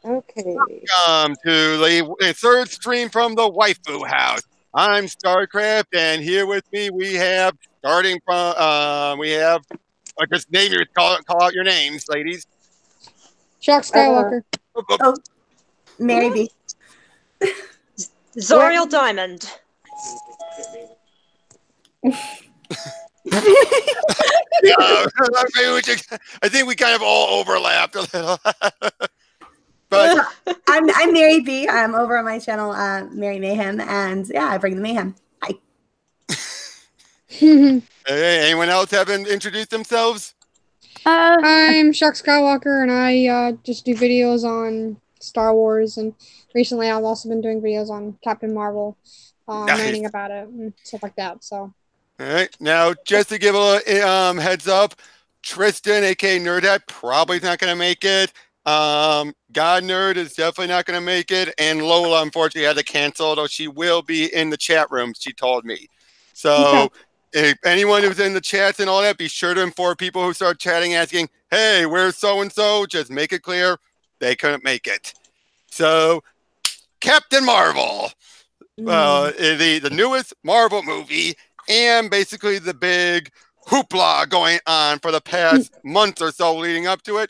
Okay. Welcome to the third stream from the Waifu House. I'm Starcraft, and here with me we have starting from just name your call out your names, ladies. Shock Skywalker. Oh, Mary B. Zoriel Diamond. I think we kind of all overlapped a little. But I'm Mary B. I'm over on my channel, Mary Mayhem, and yeah, I bring the mayhem. Hi. hey, anyone else haven't introduced themselves? I'm Shock Skywalker, and I just do videos on Star Wars, and recently I've also been doing videos on Captain Marvel, writing about it and stuff like that. So. All right, now just to give a heads up, Tristan, aka Nerdhead, probably not going to make it. God Nerd is definitely not going to make it, and Lola unfortunately had to cancel, although she will be in the chat room. She told me. So if anyone who's in the chats and all that, be sure to inform people who start chatting, asking, "Hey, where's so and so?" Just make it clear they couldn't make it. So, Captain Marvel, the newest Marvel movie. And basically the big hoopla going on for the past month or so leading up to it.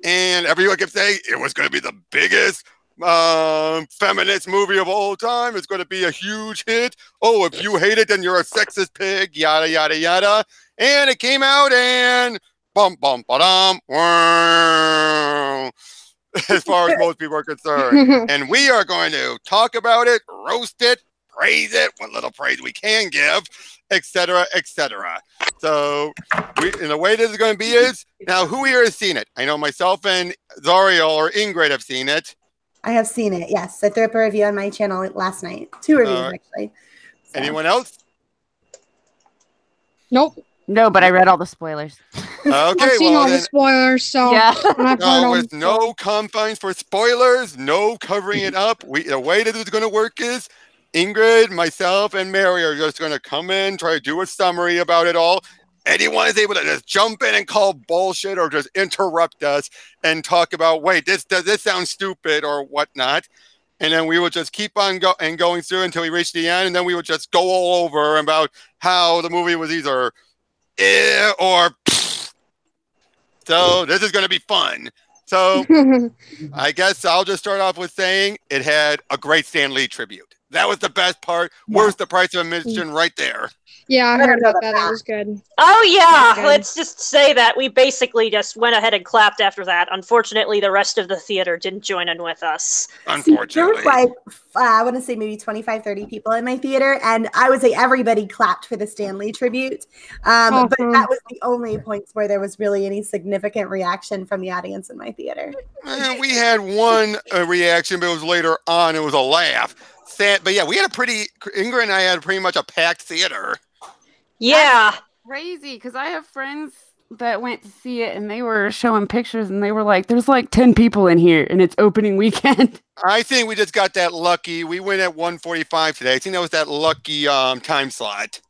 And everyone kept saying it was going to be the biggest feminist movie of all time. It's going to be a huge hit. Oh, if you hate it, then you're a sexist pig, yada, yada, yada. And it came out and bum, bum, ba-dum, as far as most people are concerned. And we are going to talk about it, roast it, praise it, what little praise we can give, etc., etc. So, the way this is going to be is, now who here has seen it? I know myself and Zoriel or Ingrid have seen it. I have seen it, yes. I threw up a review on my channel last night. 2 reviews, actually. So. Anyone else? Nope. No, but I read all the spoilers. Okay, I've seen all the spoilers, so yeah. With no confines for spoilers, no covering it up. The way that it's going to work is Ingrid, myself, and Mary are just going to come in, try to do a summary about it all. Anyone is able to just jump in and call bullshit or just interrupt us and talk about, wait, does this sound stupid or whatnot? And then we will just keep on going through until we reach the end, and then we will just go all over about how the movie was either or pfft. So this is going to be fun. So I guess I'll just start off with saying it had a great Stan Lee tribute. That was the best part. Yeah. Worth the price of admission right there. Yeah, I heard about that. That was good. Oh, yeah. Let's just say that we basically just went ahead and clapped after that. Unfortunately, the rest of the theater didn't join in with us. Unfortunately. There was like, I want to say maybe 25, 30 people in my theater, and I would say everybody clapped for the Stan Lee tribute. But that was the only points where there was really any significant reaction from the audience in my theater. We had one reaction, but it was later on. It was a laugh. But yeah, we had Ingrid and I had pretty much a packed theater. Yeah. That's crazy, because I have friends that went to see it and they were showing pictures and they were like, there's like 10 people in here and it's opening weekend. I think we just got that lucky. We went at 1:45 today. I think that was that lucky time slot.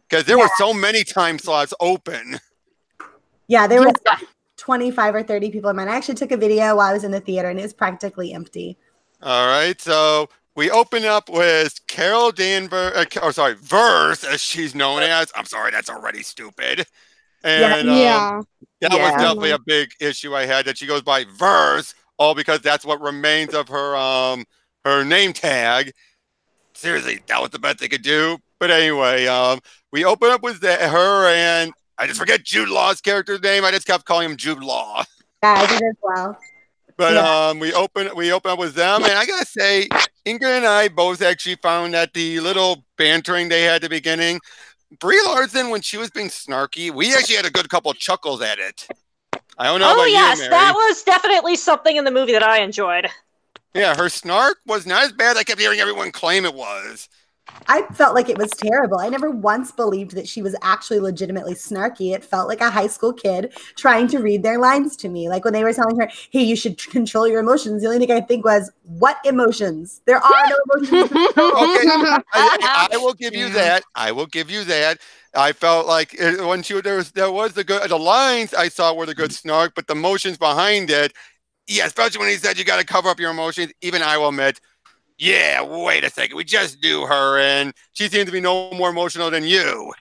Because there were so many time slots open. Yeah, there was 25 or 30 people in mine. I actually took a video while I was in the theater and it was practically empty. All right, so we open up with Carol Danvers, Verse, as she's known as. I'm sorry, that's already stupid. And that was definitely a big issue I had, that she goes by Verse, all because that's what remains of her name tag. Seriously, that was the best they could do. But anyway, we open up with her, and I just forget Jude Law's character's name. I just kept calling him Jude Law. Yeah, I did as well. But we open up with them, and I gotta say, Ingrid and I both actually found that the little bantering they had at the beginning, Brie Larson, when she was being snarky, we actually had a good couple chuckles at it. I don't know about you, Mary. That was definitely something in the movie that I enjoyed. Yeah, her snark was not as bad as I kept hearing everyone claim it was. I felt like it was terrible. I never once believed that she was actually legitimately snarky. It felt like a high school kid trying to read their lines to me. Like when they were telling her, hey, you should control your emotions. The only thing I think was, what emotions? There are no emotions. Okay, I will give you that. I will give you that. I felt like when there was the lines I saw were the good snark, but the emotions behind it, Yeah, especially when he said you got to cover up your emotions. Even I will admit, yeah, wait a second. We just knew her, and she seems to be no more emotional than you.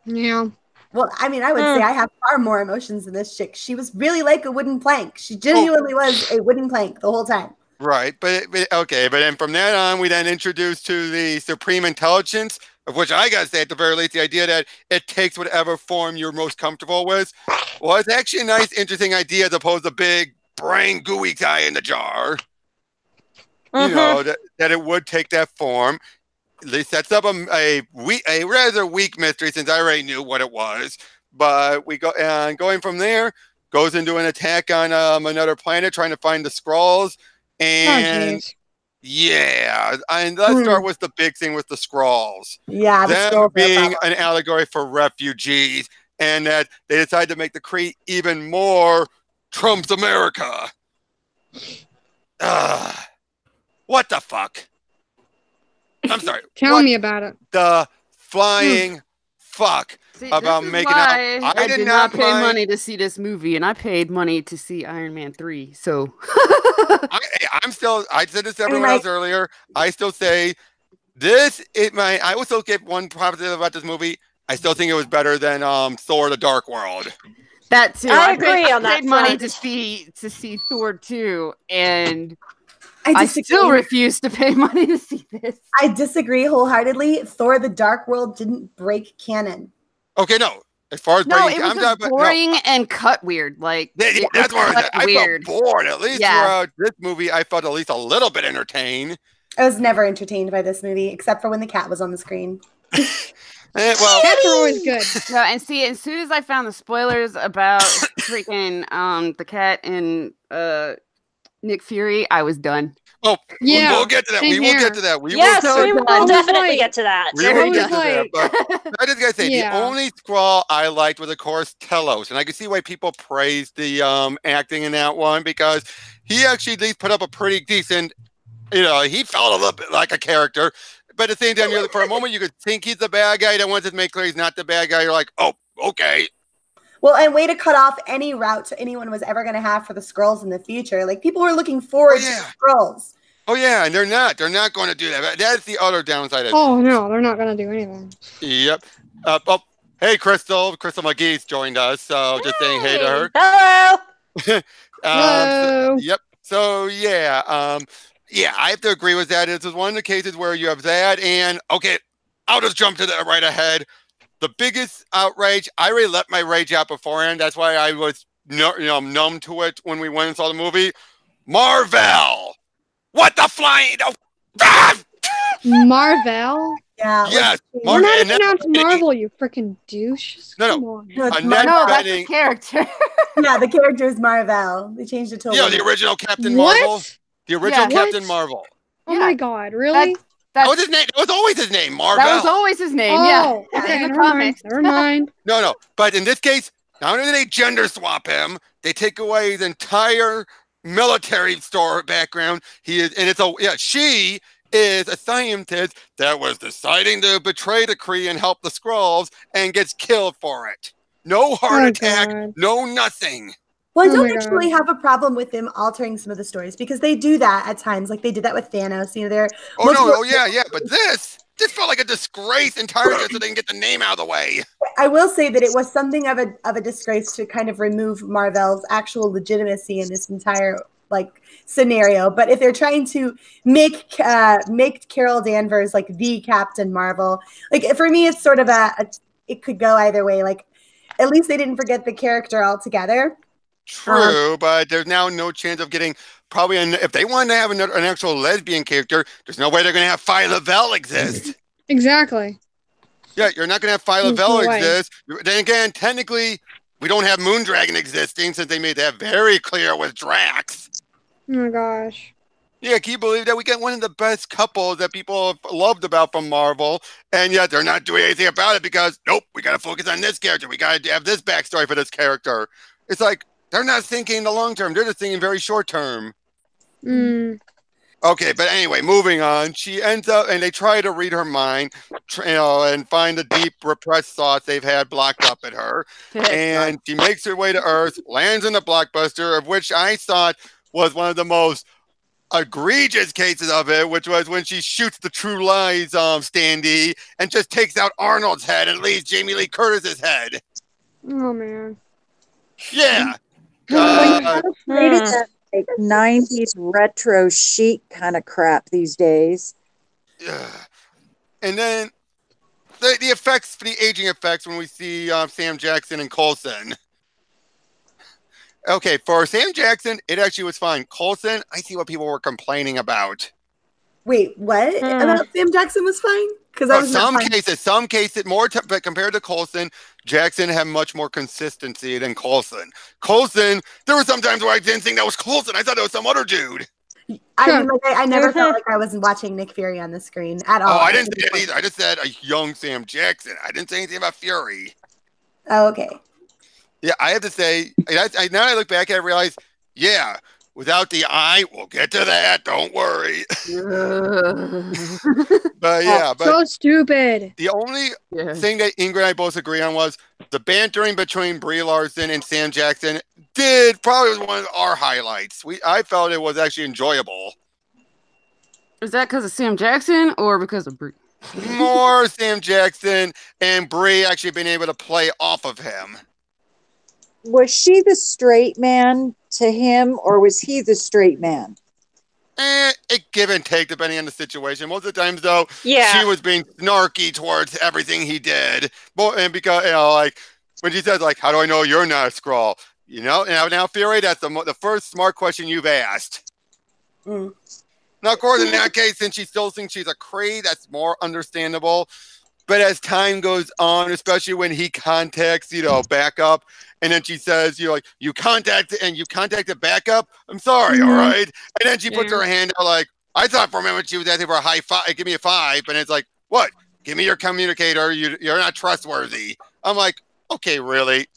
Yeah. Well, I mean, I would say I have far more emotions than this chick. She was really like a wooden plank. She genuinely was a wooden plank the whole time. Right, but okay, but then from that on, we then introduced to the supreme intelligence, of which I gotta say, at the very least, the idea that it takes whatever form you're most comfortable with. Well, it's actually a nice, interesting idea as opposed to big brain gooey guy in the jar. You know that it would take that form. It sets up a rather weak mystery since I already knew what it was. But we go and going from there goes into an attack on another planet, trying to find the Skrulls. And yeah, and let's start with the big thing with the Skrulls. Yeah, them being an allegory for refugees, and that they decided to make the Kree even more Trump's America. What the fuck? I'm sorry. Tell me about it. The flying fuck. See, about making it. I did not pay money to see this movie, and I paid money to see Iron Man 3. So I'm still. I said this to everyone else earlier. I still say this. I will still give one positive about this movie. I still think it was better than Thor: The Dark World. That too. I agree on that. I paid money to see Thor 2, and I still refuse to pay money to see this. I disagree wholeheartedly. Thor: The Dark World didn't break canon. Okay, no. As far as breaking, it was boring and cut weird. Like that's what I felt bored. At least throughout this movie, I felt at least a little bit entertained. I was never entertained by this movie, except for when the cat was on the screen. Well, cats are always good. No, and see, as soon as I found the spoilers about freaking the cat and Nick Fury, I was done. Oh, yeah, we'll get to that. We will get to that. We will definitely get to that. We will get to that. But I just gotta say, the only Skrull I liked was, of course, Telos, and I can see why people praised the acting in that one because he actually at least put up a pretty decent. You know, he felt a little bit like a character, but at the same time, for a moment, you could think he's the bad guy. Then once it's made clear he's not the bad guy, you're like, oh, okay. Well, and way to cut off any route anyone was ever going to have for the Skrulls in the future. Like, people were looking forward to the Skrulls. Oh, yeah, and they're not. They're not going to do that. That's the other downside. Oh, no, they're not going to do anything. Yep. Hey, Crystal. Crystal McGee's joined us, so just saying hey to her. Hello! Hello! Yep. So, yeah, I have to agree with that. This is one of the cases where you have that, and, okay, I'll just jump to that right ahead. The biggest outrage, I already let my rage out beforehand. That's why I was numb to it when we went and saw the movie. Marvel! What the flying? Marvel? Yeah. Yes. We're not pronounced Marvel, you freaking douche. No. That's the character. Yeah, the character is Marvel. They changed it to the original Captain Marvel. The original Captain Marvel. Oh my God, really? That was his name. It was always his name, Marvel. That was always his name, okay, never mind. No. But in this case, not only do they gender swap him, they take away his entire military background. She is a scientist that was deciding to betray the Kree and help the Skrulls and gets killed for it. No heart attack, no nothing. Well, I don't actually have a problem with them altering some of the stories because they do that at times. Like they did that with Thanos. But this felt like a disgrace entirely so they can get the name out of the way. I will say that it was something of a disgrace to kind of remove Marvel's actual legitimacy in this entire scenario. But if they're trying to make Carol Danvers like the Captain Marvel, for me, it's sort of it could go either way. Like at least they didn't forget the character altogether. True, but there's now no chance of getting probably if they want to have an actual lesbian character, there's no way they're going to have Phi Lavelle exist. Exactly. Yeah, you're not going to have Phi Lavelle exist. Then again, technically, we don't have Moondragon existing since they made that very clear with Drax. Oh my gosh. Yeah, can you believe that we get one of the best couples that people have loved about from Marvel, and yet they're not doing anything about it because, nope, we got to focus on this character. We got to have this backstory for this character. It's like, they're not thinking the long term. They're just thinking very short term. Okay, but anyway, moving on. She ends up, and they try to read her mind, and find the deep repressed thoughts they've had blocked up at her. And she makes her way to Earth, lands in the blockbuster, of which I thought was one of the most egregious cases of it, which was when she shoots the True Lies standee and just takes out Arnold's head and leaves Jamie Lee Curtis's head. Oh man. Yeah. That like 90s retro chic kind of crap these days. And then the effects, the aging effects when we see Sam Jackson and Coulson. Okay, for Sam Jackson, it actually was fine. Coulson, I see what people were complaining about. Wait, what? About Sam Jackson was fine? Because some cases, but compared to Coulson, Jackson had much more consistency than Coulson. Coulson, there were some times where I didn't think that was Coulson. I thought it was some other dude. I never felt like I was watching Nick Fury on the screen at all. Oh, I didn't say that either. I just said a young Sam Jackson. I didn't say anything about Fury. Oh, okay. Yeah, I have to say, now that I look back, I realize, yeah, without the eye, we'll get to that. Don't worry. But yeah, so stupid. The only thing that Ingrid and I both agree on was the bantering between Brie Larson and Sam Jackson probably was one of our highlights. I felt it was actually enjoyable. Is that because of Sam Jackson or because of Brie? More Sam Jackson and Brie actually being able to play off of him. Was she the straight man to him, or was he the straight man? It give and take depending on the situation. Most of the times, though, she was being snarky towards everything he did. And because, like when she says, like, "How do I know you're not a Skrull?" Now, Fury, that's the first smart question you've asked. Now, of course, in that case, since she still thinks she's a Kree, that's more understandable. But as time goes on, especially when he contacts, backup, and then she says, you contacted backup. I'm sorry, all right. And then she puts her hand out like, I thought for a moment she was asking for a high five. Give me a 5, and it's like, what? Give me your communicator. You're not trustworthy. I'm like, okay, really.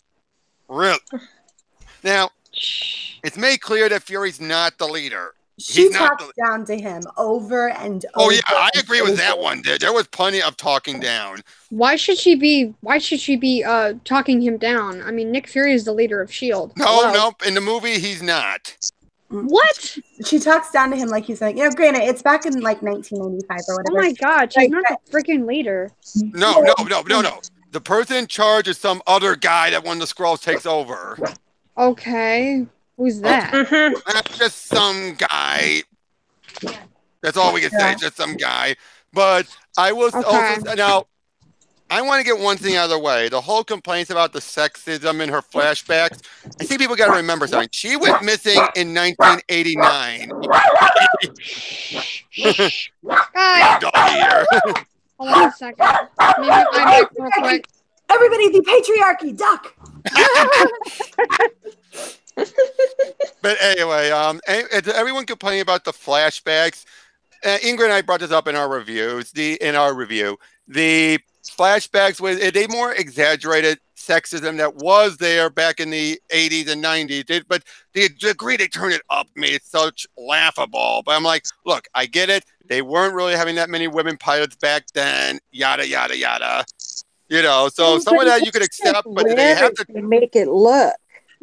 Now, it's made clear that Fury's not the leader. She talks down to him over and over. Oh yeah, I agree with that one. There was plenty of talking down. Why should she be talking him down? I mean, Nick Fury is the leader of S.H.I.E.L.D. No, in the movie he's not. What? She talks down to him like he's like, granted, it's back in like 1995 or whatever. Oh my god, she's not the freaking leader. No. The person in charge is some other guy that when the Skrulls takes over. Okay. Who's that? That's just some guy. That's all we can say. Just some guy. But I will also now. I want to get one thing out of the way. The whole complaints about the sexism in her flashbacks. I think people got to remember something. She went missing in 1989. Guys, dog ear. Hold on a second. Maybe if I mic real quick. Everybody, the patriarchy, duck. But anyway, everyone complaining about the flashbacks. Ingrid and I brought this up in our reviews. The flashbacks they more exaggerated sexism that was there back in the 80s and 90s. But the degree they turned it up made it such laughable. But I'm like, look, I get it. They weren't really having that many women pilots back then. Yada yada yada. So some of that you could accept, but they have to make it look.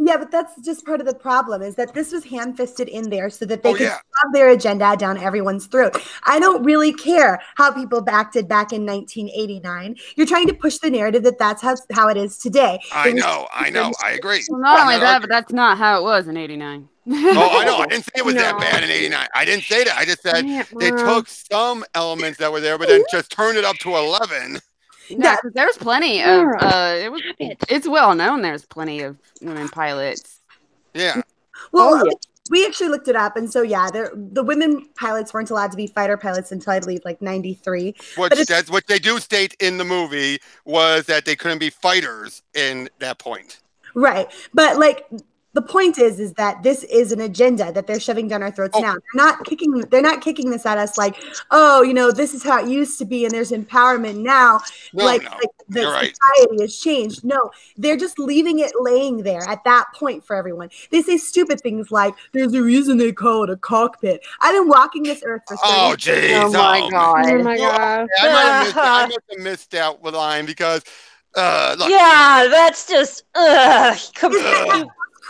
Yeah, but that's just part of the problem is that this was hand-fisted in there so that they could shove their agenda down everyone's throat. I don't really care how people acted back in 1989. You're trying to push the narrative that that's how it is today. I know. I agree. Well, not only that, but that's not how it was in 89. Oh, I know. I didn't say it was that bad in 89. I didn't say that. I just said they took some elements that were there, but then just turned it up to 11. Yeah, because there's plenty of it's well known there's plenty of women pilots. Yeah. Well, we actually looked it up, and so the women pilots weren't allowed to be fighter pilots until I believe like 93. What they do state in the movie was that they couldn't be fighters in that point. Right. But the point is that this is an agenda that they're shoving down our throats now. They're not kicking this at us like, this is how it used to be and there's empowerment now. The society has changed. No, they're just leaving it laying there at that point for everyone. They say stupid things like, there's a reason they call it a cockpit. I've been walking this earth for 30 years. Jeez. Oh my god. Oh my god. I must have missed out with line because look. Yeah, that's just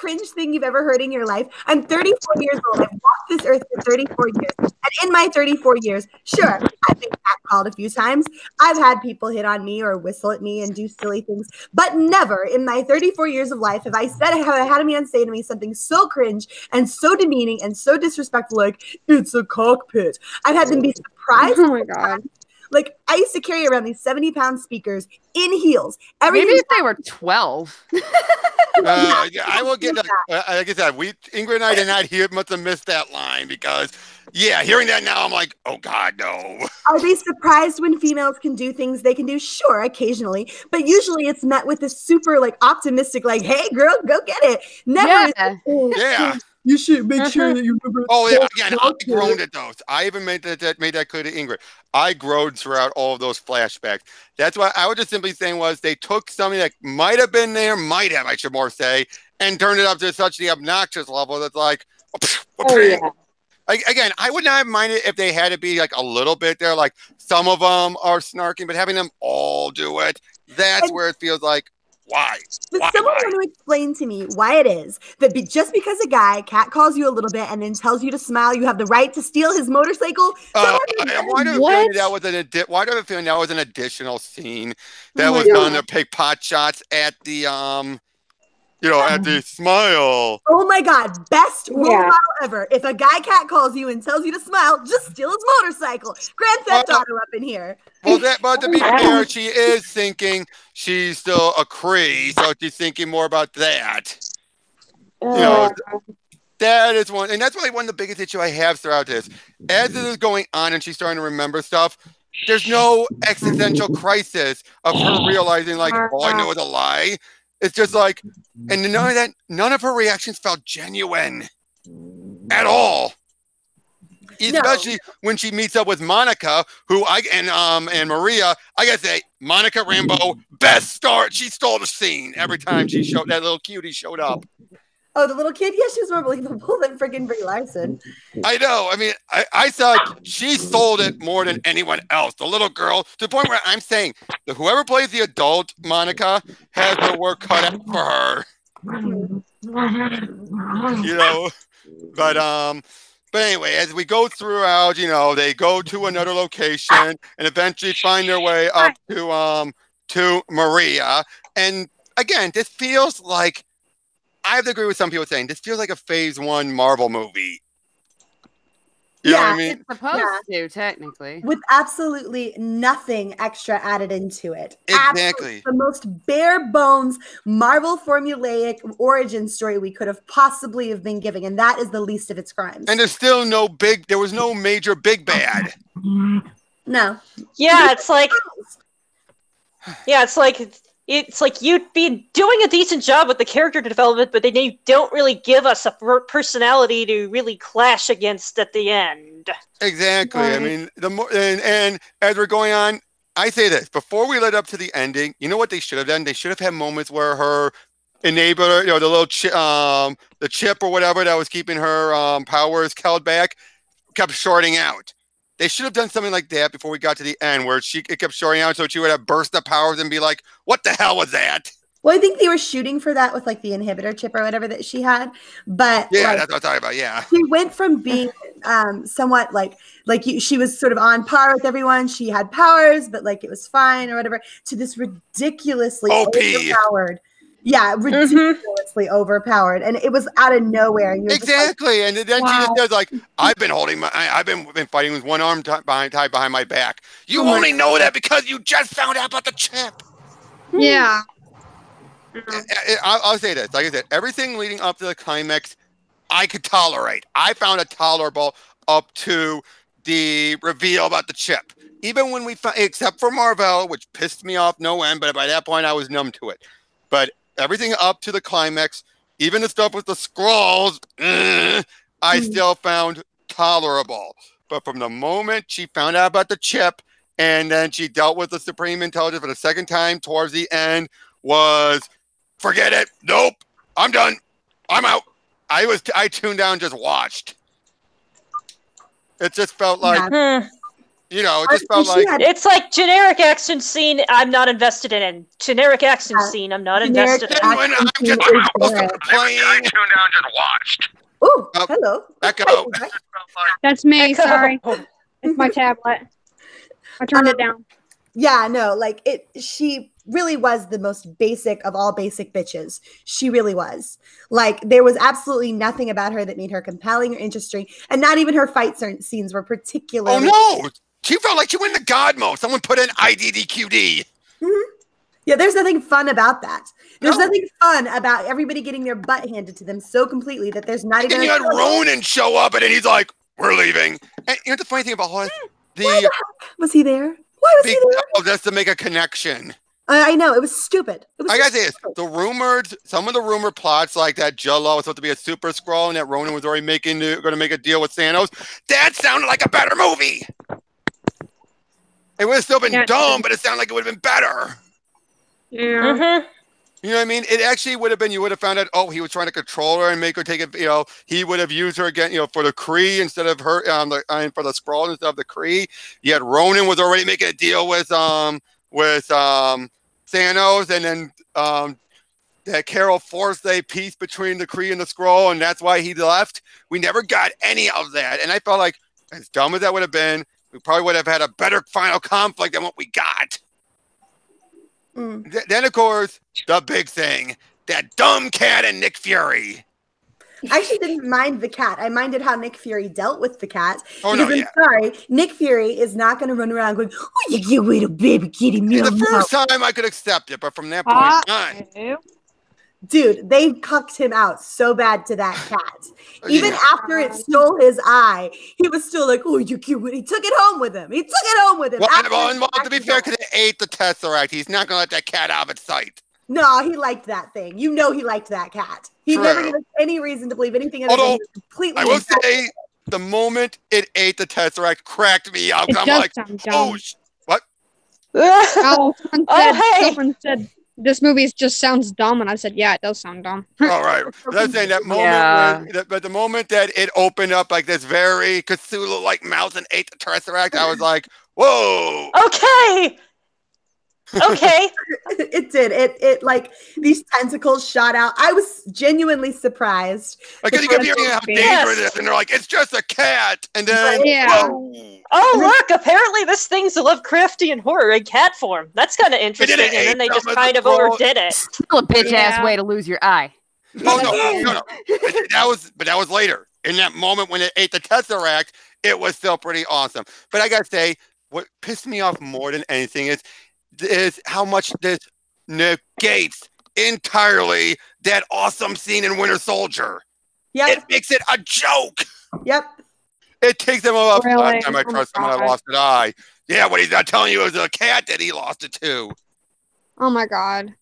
cringe thing you've ever heard in your life? I'm 34 years old. I've walked this earth for 34 years. And in my 34 years, sure, I've been catcalled a few times. I've had people hit on me or whistle at me and do silly things. But never in my 34 years of life have I had a man say to me something so cringe and so demeaning and so disrespectful, like, it's a cockpit. I've had them be surprised. Oh my God. Like, I used to carry around these 70-pound speakers in heels. Maybe if they were 12. I will get, like I said, Ingrid and I did not must have missed that line because, yeah, hearing that now, I'm like, oh God, no. Are they surprised when females can do things they can do? Sure, occasionally. But usually it's met with this super, like, optimistic, like, hey, girl, go get it. Never. Yeah. Yeah. You should make sure that you remember. Oh yeah, again, I groaned at those. I even made that clear to Ingrid. I groaned throughout all of those flashbacks. That's why I was just simply saying was they took something that might have been there, I should more say, and turned it up to such the obnoxious level that's like, again, I would not have minded if they had to be like a little bit there, like some of them are snarking, but having them all do it, that's where it feels like. Why? But someone want to explain to me why it is that just because a guy catcalls you a little bit and then tells you to smile, you have the right to steal his motorcycle? Why do I feel that was an additional scene that was done to pick pot shots at the at the smile? Oh my God, best role model ever. If a guy catcalls you and tells you to smile, just steal his motorcycle. Grand Theft Auto up in here. Well, but to be fair, she is thinking she's still a Cree, so she's thinking more about that. That is one, and that's probably one of the biggest issues I have throughout this. As this is going on and she's starting to remember stuff, there's no existential crisis of her realizing, like, oh, I know it's a lie. It's just like, and none of her reactions felt genuine at all. Especially when she meets up with Monica, who and Maria. I gotta say, Monica Rambeau, best start. She stole the scene every time that little cutie showed up. Oh, the little kid? Yeah, she was more believable than freaking Brie Larson. I know. I mean, I thought she sold it more than anyone else. The little girl, to the point where I'm saying that whoever plays the adult Monica has the work cut out for her. But anyway, as we go throughout, they go to another location and eventually find their way up to Maria. And again, this feels like, I have to agree with some people saying this feels like a Phase 1 Marvel movie. You know what I mean? It's supposed to, technically. With absolutely nothing extra added into it. Exactly. The most bare bones Marvel formulaic origin story we could have possibly have been giving, and that is the least of its crimes. And there's still there was no major big bad. No. Yeah, it's like you'd be doing a decent job with the character development, but then you don't really give us a personality to really clash against at the end. Exactly. Right. I mean, and as we're going on, I say this before we led up to the ending. You know what they should have done? They should have had moments where her enabler, the little the chip or whatever that was keeping her powers held back, kept shorting out. They should have done something like that before we got to the end, where it kept shorting out, so she would have burst the powers and be like, "What the hell was that?" Well, I think they were shooting for that with like the inhibitor chip or whatever that she had, but yeah, that's what I'm talking about. Yeah, she went from being somewhat she was sort of on par with everyone. She had powers, but like it was fine or whatever, to this ridiculously OP. Overpowered. Yeah, ridiculously overpowered, and it was out of nowhere. And exactly, and then she just says, "Like I've been fighting with one arm tied behind my back. You only know that because you just found out about the chip." Yeah. I'll say this: like I said, everything leading up to the climax, I could tolerate. I found it tolerable up to the reveal about the chip. Even when except for Marvel, which pissed me off no end, but by that point I was numb to it. But everything up to the climax, even the stuff with the scrolls, I still found tolerable. But from the moment she found out about the chip and then she dealt with the Supreme Intelligence for the second time towards the end, was forget it. Nope. I'm done. I'm out. I tuned down and just watched. It just felt like You know, it just felt like it's like generic action scene. I'm not invested in. Generic action scene. I'm not invested in. when I'm just playing. I tuned out and just watched. Oh, hello. Echo. That's me. Echo. Sorry, it's my tablet. I turned it down. Yeah, no, like she really was the most basic of all basic bitches. She really was. Like, there was absolutely nothing about her that made her compelling or interesting, and not even her fight scenes were particularly. Oh no, she felt like she went into God mode. Someone put in IDDQD. Yeah, there's nothing fun about that. There's nothing fun about everybody getting their butt handed to them so completely that there's not even. And you had Ronan show up, and then he's like, "We're leaving." And you know the funny thing about all this? Why the heck was he there? Why was he there? Oh, that's to make a connection. I know, it was stupid. I gotta say this: some of the rumor plots, like that Jello was supposed to be a super scroll, and that Ronan was already going to make a deal with Thanos. That sounded like a better movie. It would have still been dumb, but it sounded like it would have been better. Yeah. You know what I mean? It actually would have been, you would have found out, oh, he was trying to control her and make her take it, you know, he would have used her again, you know, for the Kree instead of her, for the Skrull instead of the Kree. Yet Ronan was already making a deal with Thanos, and then that Carol forced a peace between the Kree and the Skrull, and that's why he left. We never got any of that. And I felt like, as dumb as that would have been, we probably would have had a better final conflict than what we got. Then, of course, the big thing, that dumb cat and Nick Fury. I actually didn't mind the cat. I minded how Nick Fury dealt with the cat. Oh, because no, I'm sorry, Nick Fury is not going to run around going, "Oh, you get rid of baby kitty meow." The first time I could accept it, but from that point on. Dude, they cucked him out so bad to that cat. Even after it stole his eye, he was still like, "Oh, you cute." He took it home with him. Well, to be fair, because it ate the Tesseract, he's not going to let that cat out of its sight. No, he liked that thing. You know he liked that cat. He never gave us any reason to believe anything other than completely. I will say, the moment it ate the Tesseract cracked me out. I'm like, oh, what? Someone said this movie just sounds dumb, and I said, yeah, it does sound dumb. All right. That's saying that moment, but the moment that it opened up like this very Cthulhu-like mouth and ate the Tesseract, I was like, whoa. Okay. It did. It like these tentacles shot out. I was genuinely surprised. Like, you kept hearing how dangerous it is, and they're like, it's just a cat. And then, whoa. Oh, look, apparently this thing's a Lovecraftian horror in cat form. That's kind of interesting, and then they just kind of overdid it. Still a bitch-ass way to lose your eye. Oh, no. That was later. In that moment when it ate the Tesseract, it was still pretty awesome. But I gotta say, what pissed me off more than anything is how much this negates entirely that awesome scene in Winter Soldier. Yeah, it makes it a joke. Yep. It takes them off. Really? Last time I trust someone, I lost an eye. Yeah, what he's not telling you is a cat that he lost it to. Oh my god.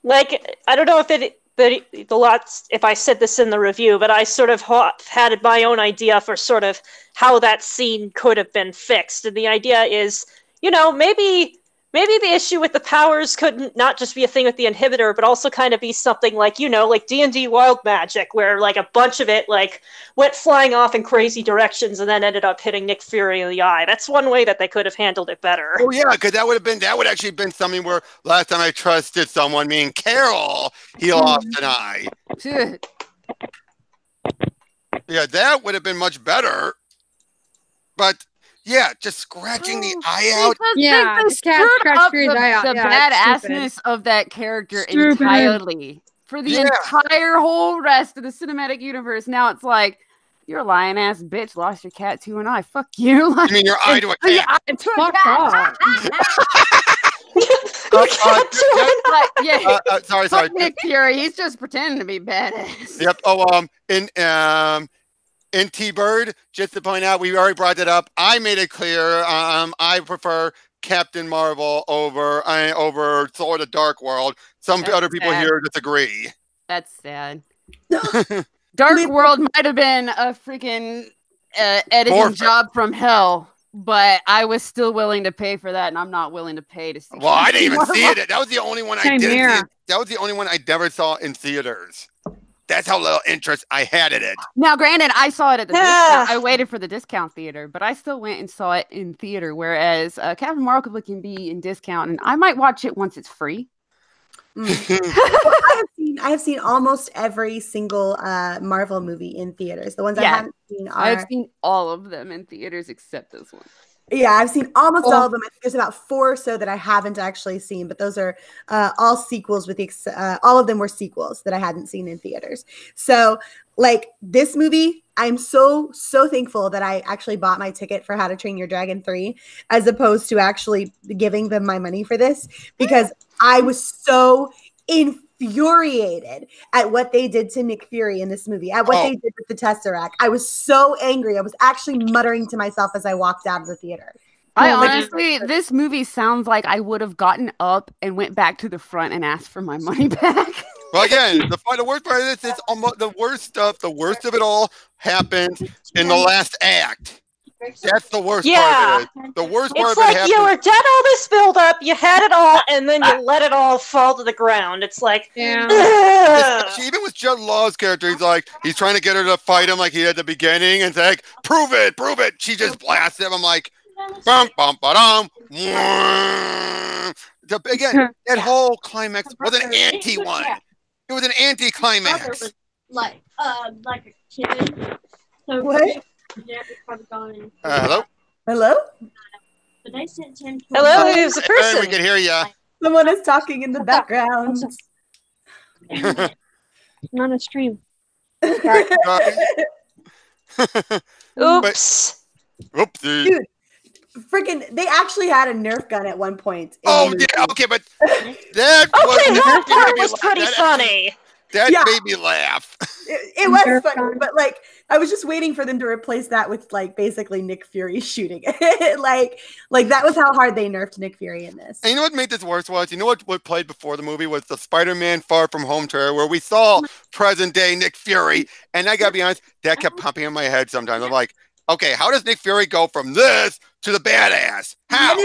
Like, I don't know if I said this in the review, but I sort of had my own idea for sort of how that scene could have been fixed. And the idea is, you know, maybe the issue with the powers could not just be a thing with the inhibitor, but also kind of be something like, you know, like D&D Wild Magic, where like a bunch of it like went flying off in crazy directions and then ended up hitting Nick Fury in the eye. That's one way that they could have handled it better. Oh yeah, because that would actually been something where last time I trusted someone, meaning Carol, he lost an eye. Yeah, that would have been much better. But yeah, just scratching the eye out. Yeah, the cat scratched his eye out. The badassness of that character entirely. For the entire whole rest of the cinematic universe. Now it's like, you're a lying ass bitch, lost your cat to an eye. Fuck you. Like, you mean your eye to a cat? To a cat. Sorry. Fuck Nick Fury. He's just pretending to be badass. Yep. In T-Bird, just to point out, we already brought that up. I made it clear. I prefer Captain Marvel over Thor: The Dark World. That's other people here disagree. That's sad. Dark World might have been a freaking editing job from hell, but I was still willing to pay for that, and I'm not willing to pay to see. Well, I didn't even see it. That was the only one I didn't see. That was the only one I never saw in theaters. That's how little interest I had in it. Now, granted, I saw it at the discount. I waited for the discount theater, but I still went and saw it in theater. Whereas Captain Marvel can be in discount, and I might watch it once it's free. Well, I have seen almost every single Marvel movie in theaters. The ones I haven't seen are. I've seen all of them in theaters except this one. Yeah, I've seen almost all of them. I think there's about 4 or so that I haven't actually seen, but those are all sequels. With all of them were sequels that I hadn't seen in theaters. So, like this movie, I'm so thankful that I actually bought my ticket for How to Train Your Dragon 3, as opposed to actually giving them my money for this, because I was so infuriated at what they did to Nick Fury in this movie, at what they did with the Tesseract. I was so angry. I was actually muttering to myself as I walked out of the theater. I honestly, this movie sounds like I would have gotten up and went back to the front and asked for my money back. Well, again, the worst part of this is almost the worst stuff. The worst of it all happens in the last act. That's the worst part of it. The worst part It's of it like happens. you were dead all this build up, you had it all, and then you let it all fall to the ground. It's like, Even with Judd Law's character, he's trying to get her to fight him like he did at the beginning, and it's like, prove it. She just blasts him. I'm like, bum, bum, ba-dum. Again, that whole climax was an anti-one. It was an anti-climax. Like a kid. So what? Hello? Hello? But they sent him to hello, who's a person? We can hear you. Someone is talking in the background. I'm on a stream. Oops. Oopsie. Dude, freaking, they actually had a Nerf gun at one point. Oh, yeah, okay, but that part was pretty funny. That made me laugh. It was funny, but like I was just waiting for them to replace that with like basically Nick Fury shooting it. like that was how hard they nerfed Nick Fury in this. And you know what made this worse was, you know what played before the movie was the Spider-Man Far From Home trailer where we saw present day Nick Fury, and I gotta be honest, that kept pumping in my head sometimes. I'm like, okay, how does Nick Fury go from this to the badass? How?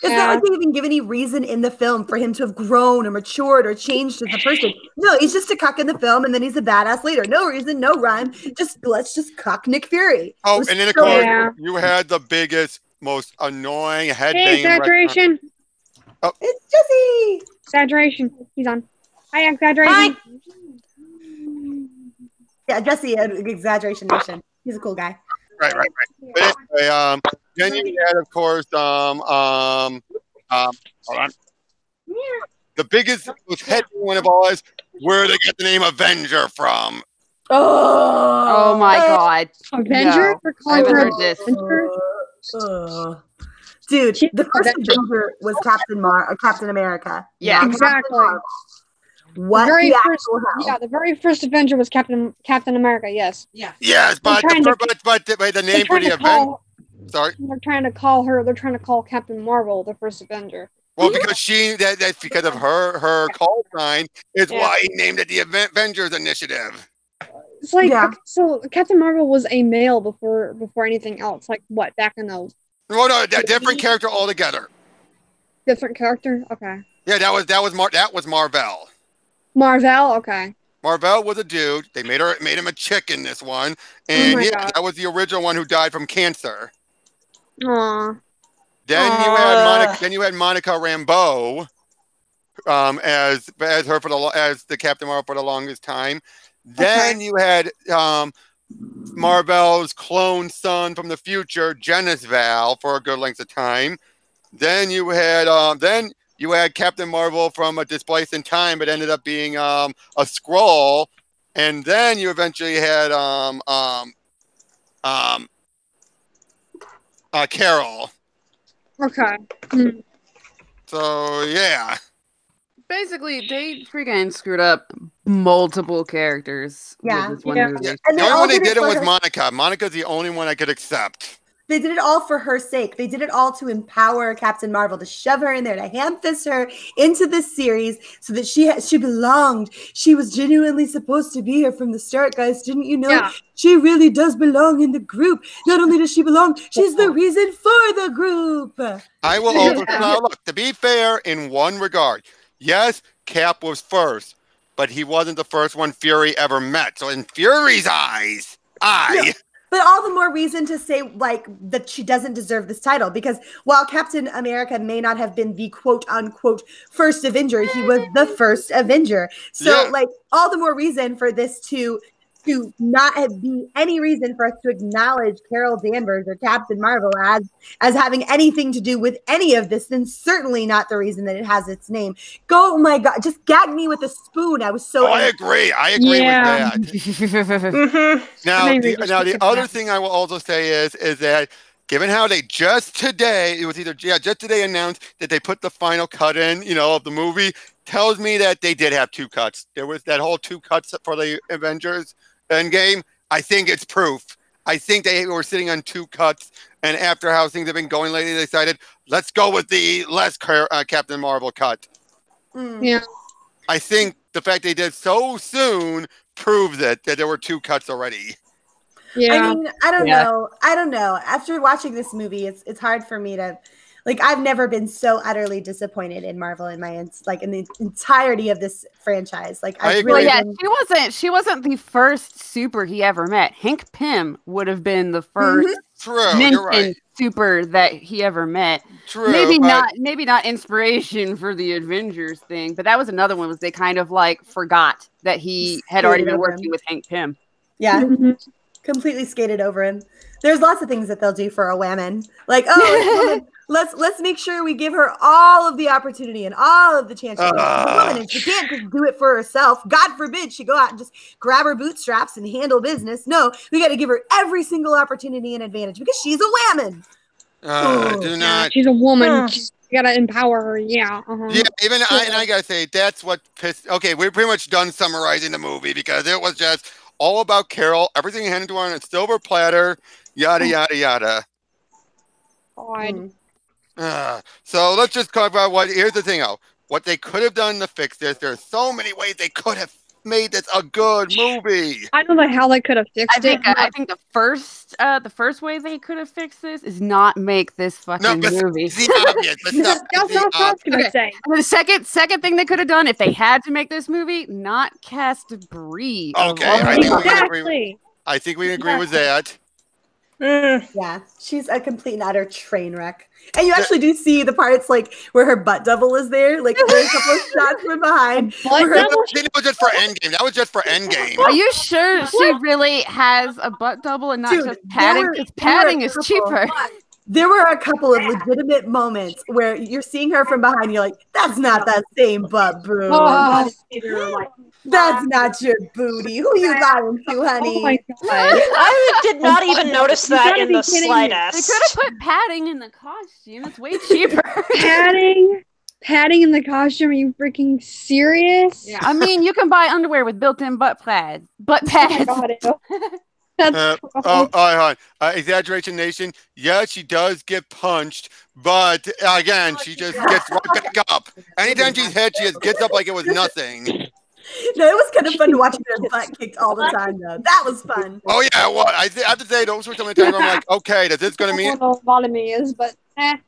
It's not like they even give any reason in the film for him to have grown or matured or changed as a person. No, he's just a cuck in the film, and then he's a badass later. No reason, no rhyme. Let's just cuck Nick Fury. Oh, and then of course you had the biggest, most annoying headbanging. Hey, exaggeration. Oh, it's Jesse. Exaggeration. He's on. Hi, exaggeration. Hi. Yeah, Jesse, exaggeration nation. He's a cool guy. Right. But anyway, then you had, of course, hold on. The biggest, most heading one of all is where they get the name Avenger from. Oh my God! Avenger? No, I haven't heard this. Dude, the first Avenger was Captain America. Yeah, exactly. What? The very first Avenger was Captain America. Yes. Yeah. Yes, but the name for the Avenger. Sorry. They're trying to call Captain Marvel the first Avenger. Well, because that's because of her call sign is why he named it the Avengers Initiative. It's like so Captain Marvel was a male before anything else. Like what, back in the Well, no, different character altogether. Different character? Okay. Yeah, that was Marvel. Marvel, okay. Marvel was a dude. They made him a chick in this one. And that was the original one who died from cancer. Aww. Then you had Monica Rambeau as the Captain Marvel for the longest time. Then you had Marvel's clone son from the future, Genisval, for a good length of time. Then you had Captain Marvel from a displaced in time, but ended up being a Skrull. And then you eventually had Carol. Okay. So yeah. Basically, they freaking screwed up multiple characters. Yeah. With this one movie. And the only one they did it was Monica. Monica's the only one I could accept. They did it all for her sake. They did it all to empower Captain Marvel, to shove her in there, to ham-fist her into this series so that she belonged. She was genuinely supposed to be here from the start, guys. Didn't you know? Yeah. She really does belong in the group. Not only does she belong, she's the reason for the group. I will now look, to be fair in one regard. Yes, Cap was first. but he wasn't the first one Fury ever met. So in Fury's eyes, But all the more reason to say like that she doesn't deserve this title, because while Captain America may not have been the quote unquote first Avenger, he was the first Avenger. So like all the more reason for this to not be any reason for us to acknowledge Carol Danvers or Captain Marvel as having anything to do with any of this, then certainly not the reason that it has its name. Oh my God, just gag me with a spoon. I was so I agree with that. Now the other thing I will also say is that given how they just today announced that they put the final cut in, of the movie, tells me that they did have 2 cuts. There was that whole 2 cuts for the Avengers Endgame. I think it's proof. I think they were sitting on 2 cuts, and after how things have been going lately, they decided, let's go with the less Captain Marvel cut. Yeah. I think the fact they did so soon proves it, that there were 2 cuts already. Yeah. I mean, I don't know. I don't know. After watching this movie, it's hard for me to, like, I've never been so utterly disappointed in Marvel in the entirety of this franchise. Like, I really she wasn't the first super he ever met. Hank Pym would have been the first mentioned super that he ever met. True. Maybe not inspiration for the Avengers thing, but that was another one. Was they kind of like forgot that he had already been working with Hank Pym. Yeah. Completely skated over him. There's lots of things that they'll do for a woman. Like, let's make sure we give her all of the opportunity and all of the chance. She's a woman, and she can't just do it for herself. God forbid she go out and just grab her bootstraps and handle business. No, we got to give her every single opportunity and advantage because she's a woman. Do not. She's a woman. You gotta empower her. Yeah. Yeah. I gotta say that's what pissed. Okay, we're pretty much done summarizing the movie because it was just all about Carol. Everything handed to her on a silver platter. Yada yada yada. So let's just talk about here's the thing, what they could have done to fix this. There's so many ways they could have made this a good movie. I don't know how they could have fixed it. I think the first way they could have fixed this is not make this fucking movie. That's what I was gonna say. And the second thing they could have done if they had to make this movie, not cast Brie. Okay, I think we agree with that. Yeah, she's a complete and utter train wreck. And you actually do see the parts like where her butt double is there. Like there's a couple of shots from behind. It was just for Endgame. That was just for Endgame. Are you sure she really has a butt double and not just padding? Because padding is cheaper. There were a couple of legitimate moments where you're seeing her from behind. And you're like, that's not that same butt, boo. That's not your booty. Who you lying to, honey? Oh my God. I did not even notice that in the slightest. They could have put padding in the costume. It's way cheaper. Padding in the costume? Are you freaking serious? Yeah. I mean, you can buy underwear with built-in butt pads. Exaggeration Nation. Yeah, she does get punched, but again, she just gets right back up. Anytime she's hit, she just gets up like it was nothing. No, it was kind of fun to watch her butt kicked all the time, though. That was fun. Oh yeah, well, I have to say, those were some of the times I'm like, okay, does this going to mean? I don't know what bottom me is, but I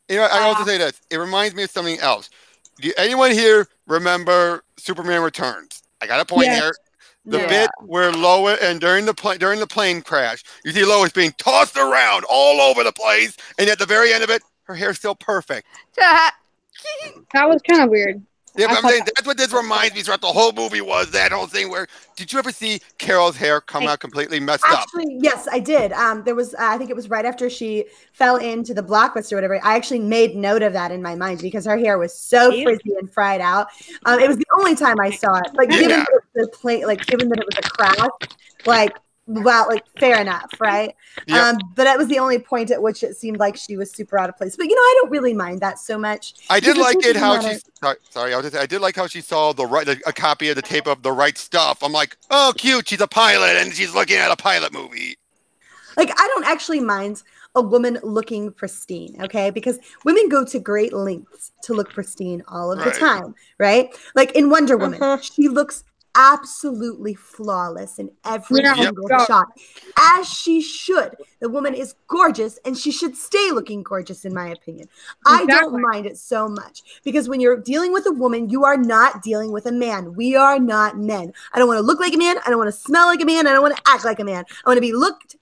also say this. It reminds me of something else. Do anyone here remember Superman Returns? I got a point here. The bit where Lois, and during the plane crash, you see Lois being tossed around all over the place, and at the very end of it, her hair's still perfect. That was kind of weird. Yeah, but I'm saying that's what this reminds me. Throughout the whole movie was that whole thing where, did you ever see Carol's hair come out completely messed up? Actually, yes, I did. There was, I think it was right after she fell into the blockbuster or whatever. I actually made note of that in my mind because her hair was so frizzy and fried out. It was the only time I saw it. Like, given that it was a crash, fair enough, right? Yep. But that was the only point at which it seemed like she was super out of place. But I don't really mind that so much. I did like it how she. Sorry, I did like how she saw a copy of the tape of The Right Stuff. I'm like, oh, cute. She's a pilot, and she's looking at a pilot movie. Like, I don't actually mind a woman looking pristine, okay? Because women go to great lengths to look pristine all of the time, right? Like in Wonder Woman, she looks absolutely flawless in every single shot, as she should. The woman is gorgeous, and she should stay looking gorgeous, in my opinion. I don't mind it so much, because when you're dealing with a woman, you are not dealing with a man. We are not men. I don't want to look like a man. I don't want to smell like a man. I don't want to act like a man. I want to be looked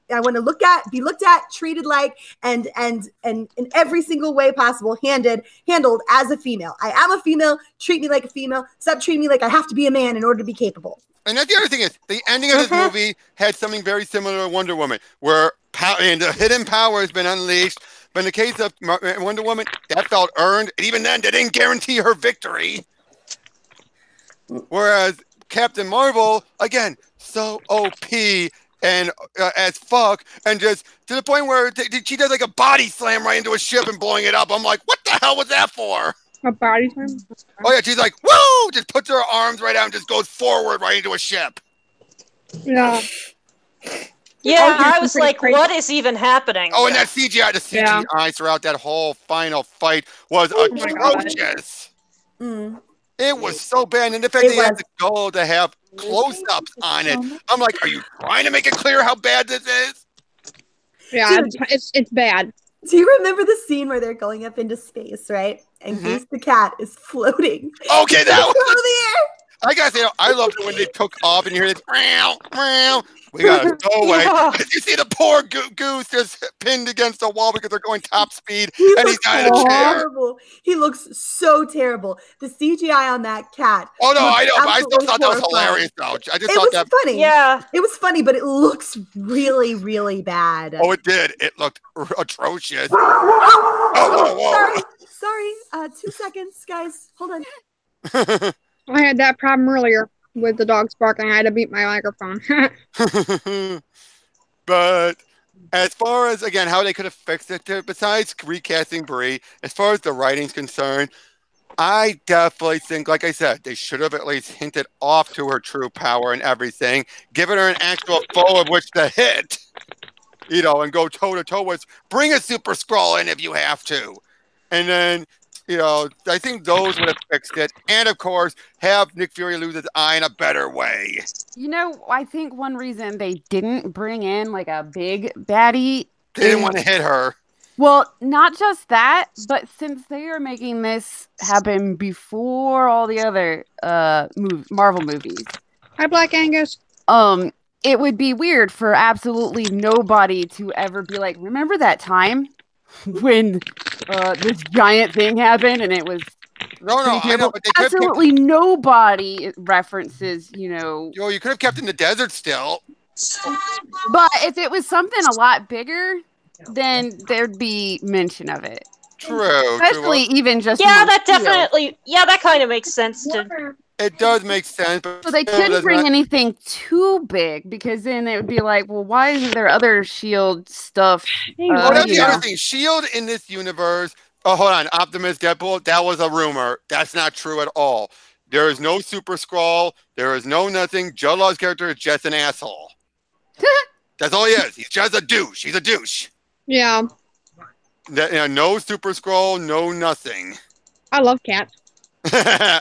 at, treated like, and in every single way possible, handled as a female. I am a female. Treat me like a female. Stop treating me like I have to be a man in order to be capable. And that's the other thing is, the ending of this movie had something very similar to Wonder Woman, where and the hidden power has been unleashed. But in the case of Wonder Woman, that felt earned. And even then, they didn't guarantee her victory. Whereas Captain Marvel, again, so OP and as fuck, and just to the point where she does like a body slam right into a ship and blowing it up. I'm like, what the hell was that for? A body slam? Oh yeah, she's like, woo! Just puts her arms right out and just goes forward right into a ship. Yeah. Yeah, I was like, what is even happening? Oh, and that CGI, the CGI throughout that whole final fight was atrocious. It was so bad, and the fact that you had to go to have close-ups on it, I'm like, are you trying to make it clear how bad this is? Yeah, it's bad. Do you remember the scene where they're going up into space, right? And Goose the cat is floating. Okay, that was the air. I gotta say, I loved it when they took off and you hear this. We gotta go away. You see the poor goose just pinned against the wall because they're going top speed, and he's got a chair. Terrible. He looks so terrible. The CGI on that cat. Oh no, I know. But I still thought that was hilarious, though. I just thought that funny. Yeah, it was funny, but it looks really, really bad. Oh, it did. It looked atrocious. Whoa. Sorry. 2 seconds, guys. Hold on. I had that problem earlier with the dogs barking. I had to beat my microphone. But as far as, again, how they could have fixed it, besides recasting Brie, as far as the writing's concerned, I definitely think, like I said, they should have at least hinted off to her true power and everything, given her an actual foe of which to hit, and go toe-to-toe with. Bring a Super Skrull in if you have to. And then, I think those would have fixed it. And, of course, have Nick Fury lose his eye in a better way. I think one reason they didn't bring in, like, a big baddie... They didn't want to hit her. Well, not just that, but since they are making this happen before all the other Marvel movies... Hi, Black Angus. It would be weird for absolutely nobody to ever be like, remember that time when this giant thing happened and it was I know, but they absolutely nobody references, you could have kept in the desert still. But if it was something a lot bigger, then there'd be mention of it. True. Especially even just that kind of makes sense to. It does make sense, but so they couldn't bring anything too big because then it would be like, well, why isn't there other S.H.I.E.L.D. stuff? That's the other thing. S.H.I.E.L.D. in this universe. Oh, hold on. Optimus, Deadpool. That was a rumor. That's not true at all. There is no Super Skrull. There is no nothing. Jude Law's character is just an asshole. That's all he is. He's just a douche. He's a douche. Yeah. No Super Skrull. No nothing. I love cats. I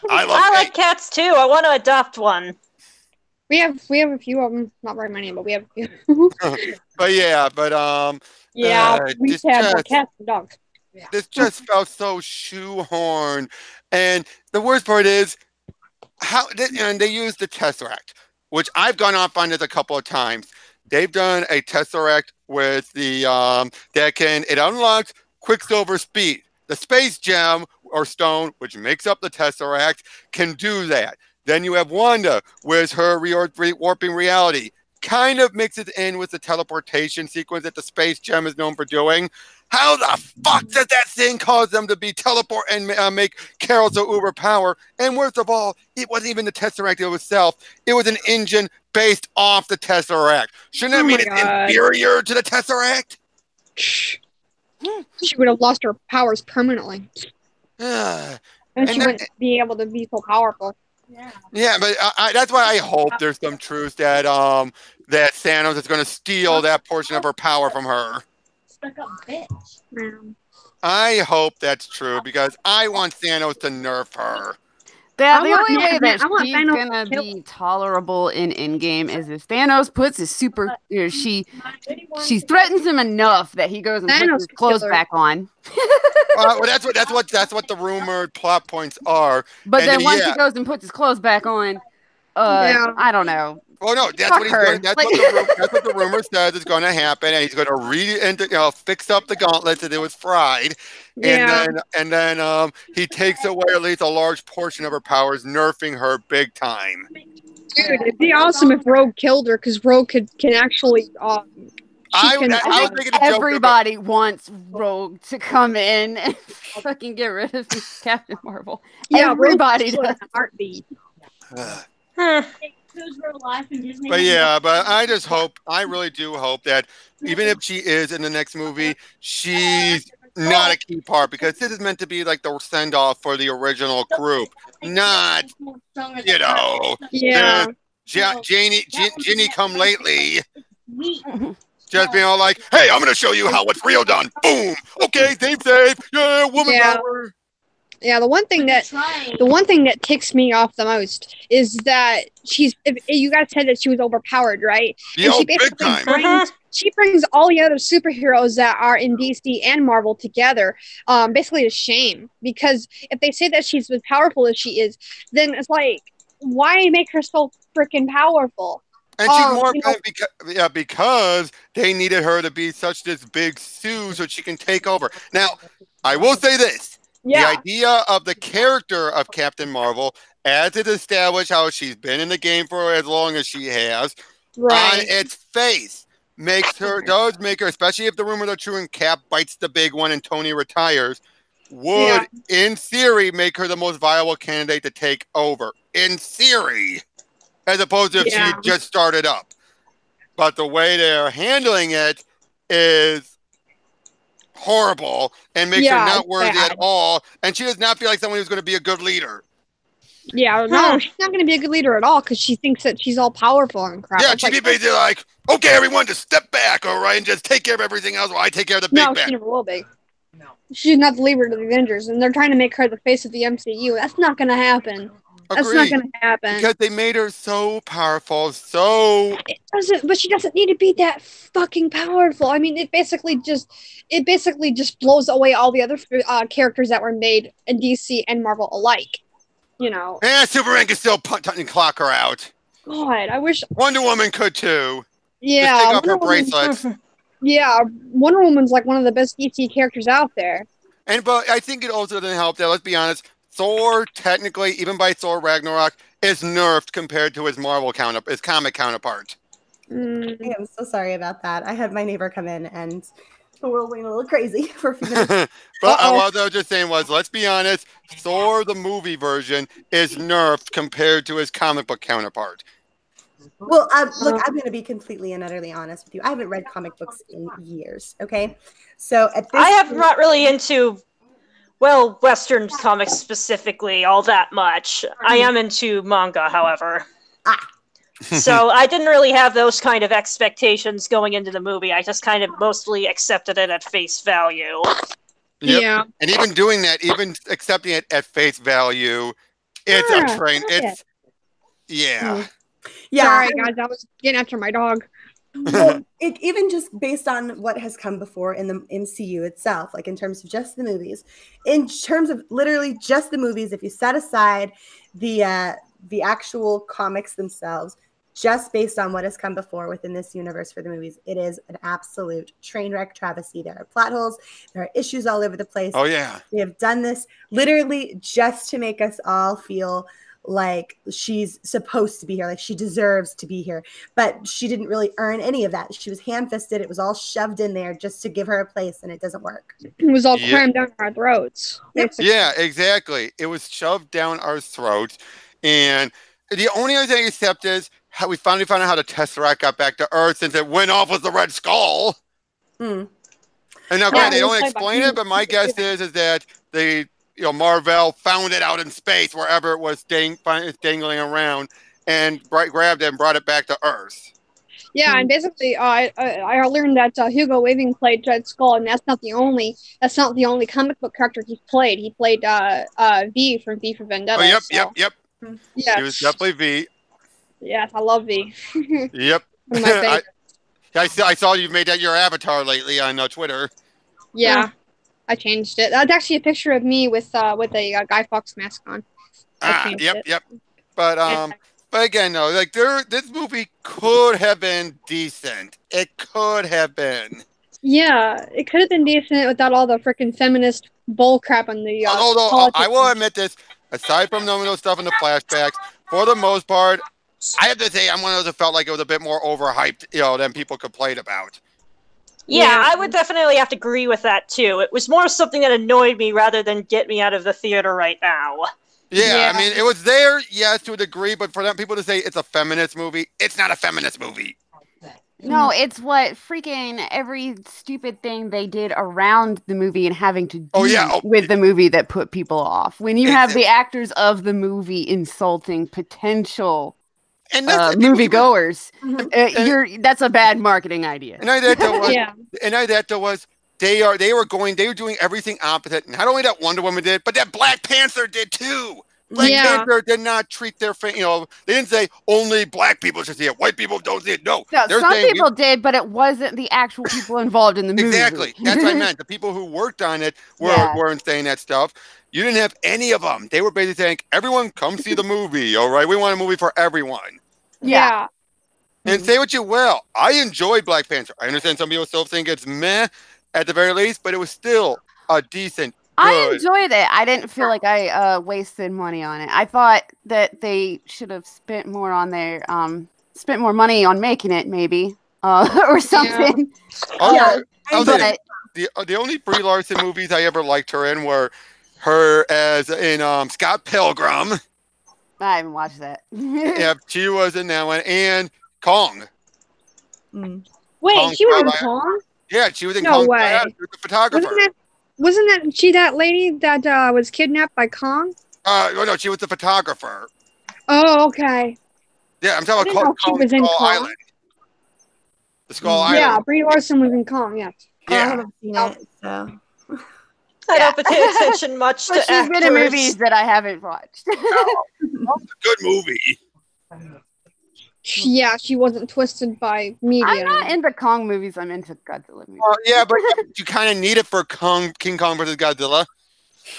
like cats too. I want to adopt one. We have a few of them. Not very many, but we have a few. we have more cats than dogs. Yeah. This just felt so shoehorned, and the worst part is how they used the Tesseract, which I've gone off on this a couple of times. They've done a Tesseract with the it unlocks Quicksilver speed. The space gem or stone, which makes up the Tesseract, can do that. Then you have Wanda with her warping reality. Kind of mixes in with the teleportation sequence that the space gem is known for doing. How the fuck does that thing cause them to be teleport and make Carol so uber power? And worst of all, it wasn't even the Tesseract itself. It was an engine based off the Tesseract. Shouldn't that mean it's inferior to the Tesseract? She would have lost her powers permanently. And she wouldn't be able to be so powerful. Yeah, but that's why I hope there's some truth that that Thanos is going to steal that portion of her power from her. Stuck up bitch. I hope that's true because I want Thanos to nerf her. Yeah, I the want only way that I want she's Thanos gonna to kill- be tolerable in Endgame is if Thanos puts his super. She threatens him enough that he goes and puts Thanos his could clothes kill her. back on. Well, that's what the rumored plot points are. But And then once he yeah. goes and puts his clothes back on, Yeah. I don't know. Oh no, that's Fuck what he's her. going. That's Like- that's what the rumor says is going to happen, and he's going to fix up the gauntlets that it was fried, Yeah. and then he takes away at least a large portion of her powers, nerfing her big time. Dude, it'd be awesome if Rogue killed her, because Rogue can actually I was thinking a joke. Everybody wants Rogue to come in and fucking get rid of Captain Marvel. Yeah, Everybody Rogue does. in a heartbeat. But yeah, but I really do hope that even if she is in the next movie, she's not a key part, because this is meant to be like the send off for the original group, not Yeah. Ginny come lately. Just being all like, hey, I'm gonna show you how it's real done. Boom. Okay, save. Yeah, woman power. Yeah, the one thing that ticks me off the most is that if you guys said that she was overpowered, right? Yeah, and she big time. She brings all the other superheroes that are in DC and Marvel together, basically to shame. Because if they say that she's as powerful as she is, then it's like, why make her so freaking powerful? And she's more because they needed her to be such this big Sue so she can take over. Now, I will say this. Yeah. The idea of the character of Captain Marvel, as it established how she's been in the game for as long as she has, on its face, does make her, especially if the rumors are true and Cap bites the big one and Tony retires, would, in theory, make her the most viable candidate to take over. In theory. As opposed to if she just started up. But the way they're handling it is horrible and makes her not worthy at all. And she does not feel like someone who's going to be a good leader. Yeah, no, she's not going to be a good leader at all, because she thinks that she's all powerful and crap. Yeah, she'd be basically like, okay, everyone, just step back, all right, and just take care of everything else while I take care of the big bad. No, she never will be. She's not the leader of the Avengers, and they're trying to make her the face of the MCU. That's not going to happen. That's not going to happen. Because they made her so powerful, so... But she doesn't need to be that fucking powerful. I mean, it basically just blows away all the other characters that were made in DC and Marvel alike. You know. Yeah, Superman can still punch and clock her out. God, I wish... Wonder Woman could too. Yeah. Just take off her bracelets. Yeah, Wonder Woman's like one of the best DC characters out there. But I think it also doesn't help that, let's be honest, Thor, technically, even by Thor Ragnarok, is nerfed compared to his his comic counterpart. Hey, I'm so sorry about that. I had my neighbor come in and the world went a little crazy for a few minutes. But what I was just saying was, let's be honest, Thor, the movie version, is nerfed compared to his comic book counterpart. Well, look, I'm going to be completely and utterly honest with you. I haven't read comic books in years, okay? So at this I have not really into... Well, Western comics specifically, all that much. I am into manga, however. So I didn't really have those kind of expectations going into the movie. I just kind of mostly accepted it at face value. Yep. Yeah. And even doing that, even accepting it at face value, it's a train. It's, yeah. Sorry, guys, I was getting after my dog. Well, even just based on what has come before in the MCU itself, like in terms of just the movies, in terms of literally just the movies, if you set aside the actual comics themselves, just based on what has come before within this universe for the movies, it is an absolute train wreck travesty. There are plot holes, there are issues all over the place. Oh yeah, they have done this literally just to make us all feel like she's supposed to be here, like she deserves to be here, but she didn't really earn any of that. She was hand-fisted. It was all shoved in there just to give her a place, and it doesn't work. It was all crammed down our throats. Yeah, exactly. It was shoved down our throats, and the only other thing except is how we finally found out how the Tesseract got back to Earth, since it went off with the Red Skull. And now, granted, they don't explain it, but my guess is that they, Marvel found it out in space, wherever it was dangling around, and grabbed it and brought it back to Earth. Yeah, and basically, I learned that Hugo Weaving played Red Skull, and that's not the only comic book character he played. He played V from V for Vendetta. Oh, yep, so, yep. Yeah, He was definitely V. yes, I love V. Yep. One of my favorites. I saw you've made that your avatar lately on Twitter. Yeah, I changed it. That's actually a picture of me with a Guy Fawkes mask on. Yep. But again, though, like this movie could have been decent. It could have been. Yeah, it could have been decent without all the freaking feminist bull crap on the. Although I will admit this, aside from knowing those stuff in the flashbacks, for the most part, I have to say I'm one of those that felt like it was a bit more overhyped, than people complained about. Yeah, I would definitely have to agree with that too. It was more something that annoyed me rather than get me out of the theater right now. Yeah, I mean, it was there, yes, to a degree, but for them people to say it's a feminist movie, it's not a feminist movie. No, it's what freaking every stupid thing they did around the movie and having to do with the movie that put people off. When you have the actors of the movie insulting potential moviegoers, that's a bad marketing idea. And that was they were doing everything opposite. Not only that Wonder Woman did, but that Black Panther did too. Black Panther did not treat their they didn't say only black people should see it, white people don't see it. No, some people did, but it wasn't the actual people involved in the movie. Exactly, that's what I meant. The people who worked on it weren't saying that stuff. You didn't have any of them. They were basically saying, "Everyone, come see the movie. All right, we want a movie for everyone." Yeah. And say what you will, I enjoyed Black Panther. I understand some people still think it's meh at the very least, but it was still a decent. I enjoyed it. I didn't feel like I wasted money on it. I thought that they should have spent more on spent more money on making it, maybe, or something. The only Brie Larson movies I ever liked her in were her as in Scott Pilgrim. I haven't watched that. Yeah, she was in that one, and Kong. Wait, she was in Kong? Yeah, she was in Kong. No way. She was the photographer. Wasn't she that lady that was kidnapped by Kong? No, she was the photographer. Oh, okay. Yeah, I'm talking about Kong was in Skull Kong. Island. The Skull Island. Yeah, Brie Larson was in Kong, yes. I haven't seen it, so. I don't pay attention much to she's been in movies that I haven't watched. It's a good movie. Yeah, she wasn't twisted by media. I'm not into Kong movies. I'm into Godzilla movies. Yeah, but you kind of need it for King Kong versus Godzilla.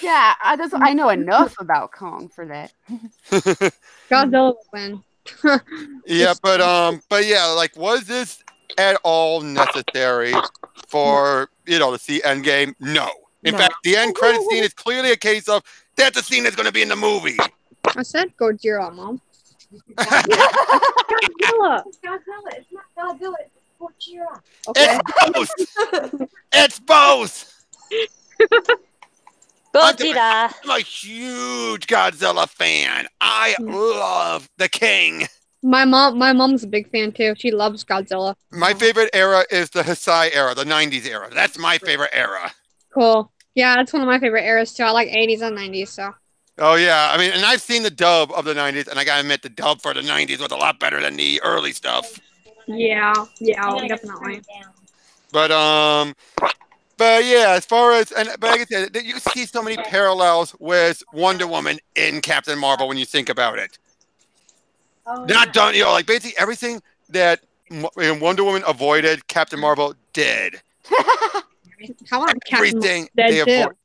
Yeah, I know enough about Kong for that. Godzilla will win. Yeah, but yeah, like, was this at all necessary for to see Endgame? No. In fact, the end credit scene is clearly a case of that's a scene that's going to be in the movie. I said Godzilla, Mom. Godzilla. It's not Godzilla. It's Gojira. Okay. It's both. Godzilla. I'm a huge Godzilla fan. I love the King. My mom's a big fan too. She loves Godzilla. My favorite era is the Heisei era, the 90s era. That's my favorite era. Cool. Yeah, that's one of my favorite eras too. I like 80s and 90s, so. Oh, yeah. I mean, and I've seen the dub of the 90s, and I gotta admit, the dub for the 90s was a lot better than the early stuff. Yeah, definitely. But yeah, as far as, but like I said, you see so many parallels with Wonder Woman in Captain Marvel when you think about it. Not done, like basically everything that Wonder Woman avoided, Captain Marvel did. How about everything they avoided.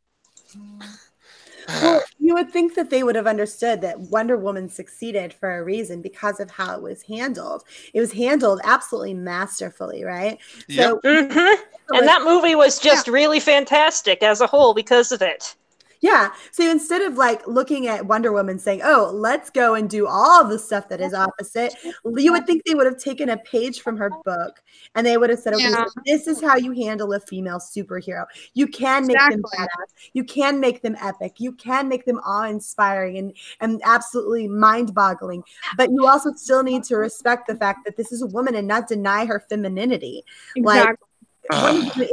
Well, you would think that they would have understood that Wonder Woman succeeded for a reason because of how it was handled. It was handled absolutely masterfully, right? Yep. So, and that movie was just really fantastic as a whole because of it. Yeah. So instead of like looking at Wonder Woman saying, oh, let's go and do all the stuff that is opposite, you would think they would have taken a page from her book and they would have said, okay, so this is how you handle a female superhero. You can make them badass. You can make them epic. You can make them awe-inspiring and absolutely mind-boggling. But you also still need to respect the fact that this is a woman and not deny her femininity. Exactly.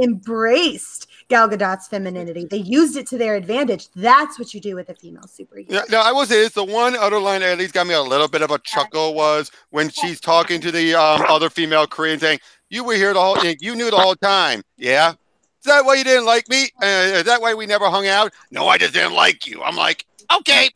embraced Gal Gadot's femininity. They used it to their advantage. That's what you do with a female superhero. Yeah, no, I will say this. The one other line that at least got me a little bit of a chuckle was when she's talking to the other female Korean saying, you were here you knew the whole time. Yeah. Is that why you didn't like me? Is that why we never hung out? No, I just didn't like you. I'm like, okay.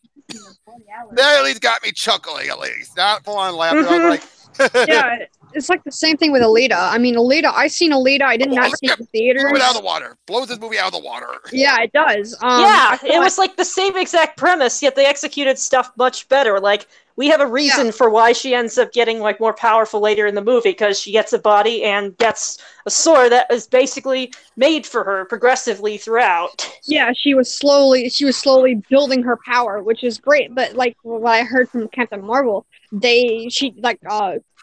That at least got me chuckling, at least. Not full on laughing. I was like, yeah, it's like the same thing with Alita. I mean, I seen Alita. I did not see it in theaters. Blow it out of the water. Blows this movie out of the water. Yeah, it does. It was like the same exact premise, yet they executed stuff much better. Like, we have a reason for why she ends up getting like more powerful later in the movie, because she gets a body and gets a sword that is basically made for her progressively throughout. Yeah, she was slowly building her power, which is great. But like what I heard from Captain Marvel,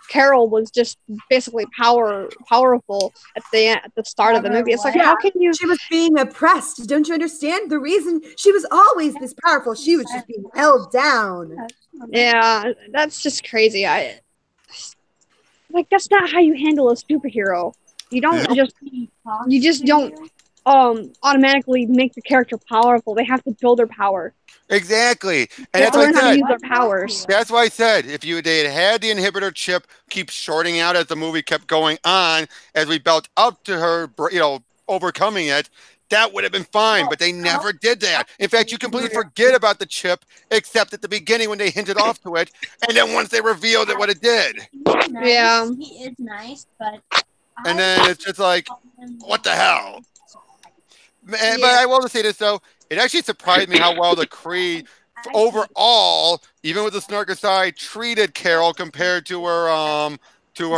Carol was just basically powerful at the start of the movie. It's like, how can you? She was being oppressed. Don't you understand? The reason she was always this powerful, she was just being held down. Yeah, that's just crazy. That's not how you handle a superhero. You don't don't automatically make the character powerful. They have to build their power. Exactly. And that's why I said, use their powers. That's why I said if they had the inhibitor chip keep shorting out as the movie kept going on, as we built up to her, overcoming it, that would have been fine, but they never did that. In fact, you completely forget about the chip, except at the beginning when they hinted off to it, and then once they revealed it, what it did. Yeah. He is nice, but... And then it's just like, what the hell? But I will say this, though. It actually surprised me how well the Kree, overall, even with the snark aside, treated Carol compared to her, to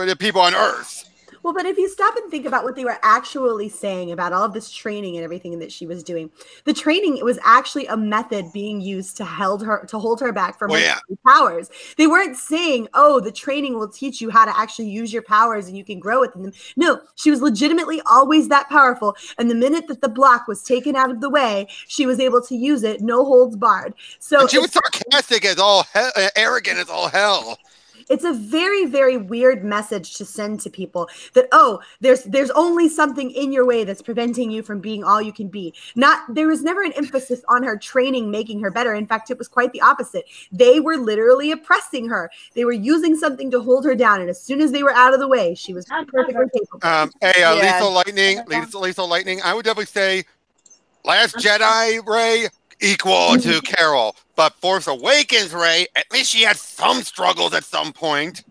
the people on Earth. Well, but if you stop and think about what they were actually saying about all of this training and everything that she was doing, the training was actually a method being used to hold her back from her powers. They weren't saying, "Oh, the training will teach you how to actually use your powers and you can grow within them." No, she was legitimately always that powerful, and the minute that the block was taken out of the way, she was able to use it, no holds barred. So and she was sarcastic as all hell, arrogant as all hell. It's a very, very weird message to send to people that, oh, there's only something in your way that's preventing you from being all you can be. There was never an emphasis on her training, making her better. In fact, it was quite the opposite. They were literally oppressing her. They were using something to hold her down. And as soon as they were out of the way, she was perfectly capable. Lethal Lightning, I would definitely say Last Jedi Rey equal to Carol. But Force Awakens Rey, at least she had some struggles at some point.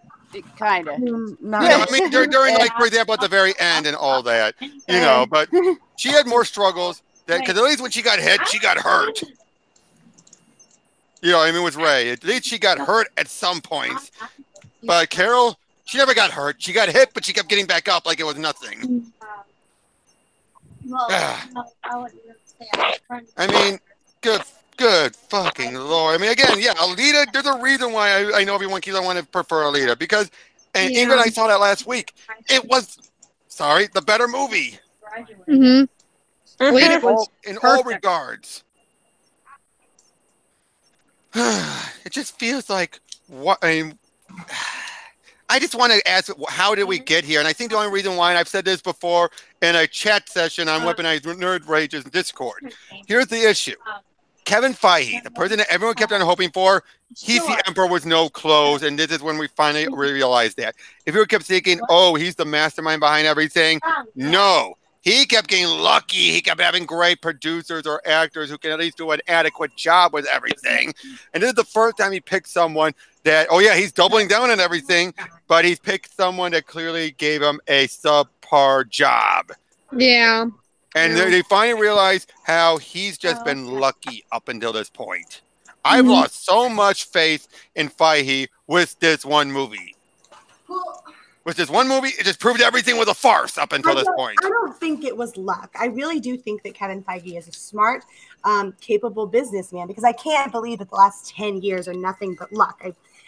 Kind of. I mean, during like, for example, at the very end and all that, but she had more struggles because at least when she got hit, she got hurt. With Rey, at least she got hurt at some points. But Carol, she never got hurt. She got hit, but she kept getting back up like it was nothing. I mean, good fucking Lord. I mean, again, Alita, there's a reason why I know everyone keeps on wanting to prefer Alita, because, and even I saw that last week, it was, the better movie. In all regards. It just feels like, I just want to ask, how did we get here? And I think the only reason why, and I've said this before in a chat session on Weaponized Nerd Rage's Discord, here's the issue. Kevin Feige, the person that everyone kept on hoping for, he's the emperor with no clothes, and this is when we finally realized that. If you kept thinking, oh, he's the mastermind behind everything, no. He kept getting lucky. He kept having great producers or actors who can at least do an adequate job with everything. And this is the first time he picked someone that, he's doubling down on everything, but he's picked someone that clearly gave him a subpar job. Yeah. And they finally realized how he's just been lucky up until this point. I've lost so much faith in Feige with this one movie. With this one movie, it just proved everything was a farce up until this point. I don't think it was luck. I really do think that Kevin Feige is a smart, capable businessman, because I can't believe that the last 10 years are nothing but luck.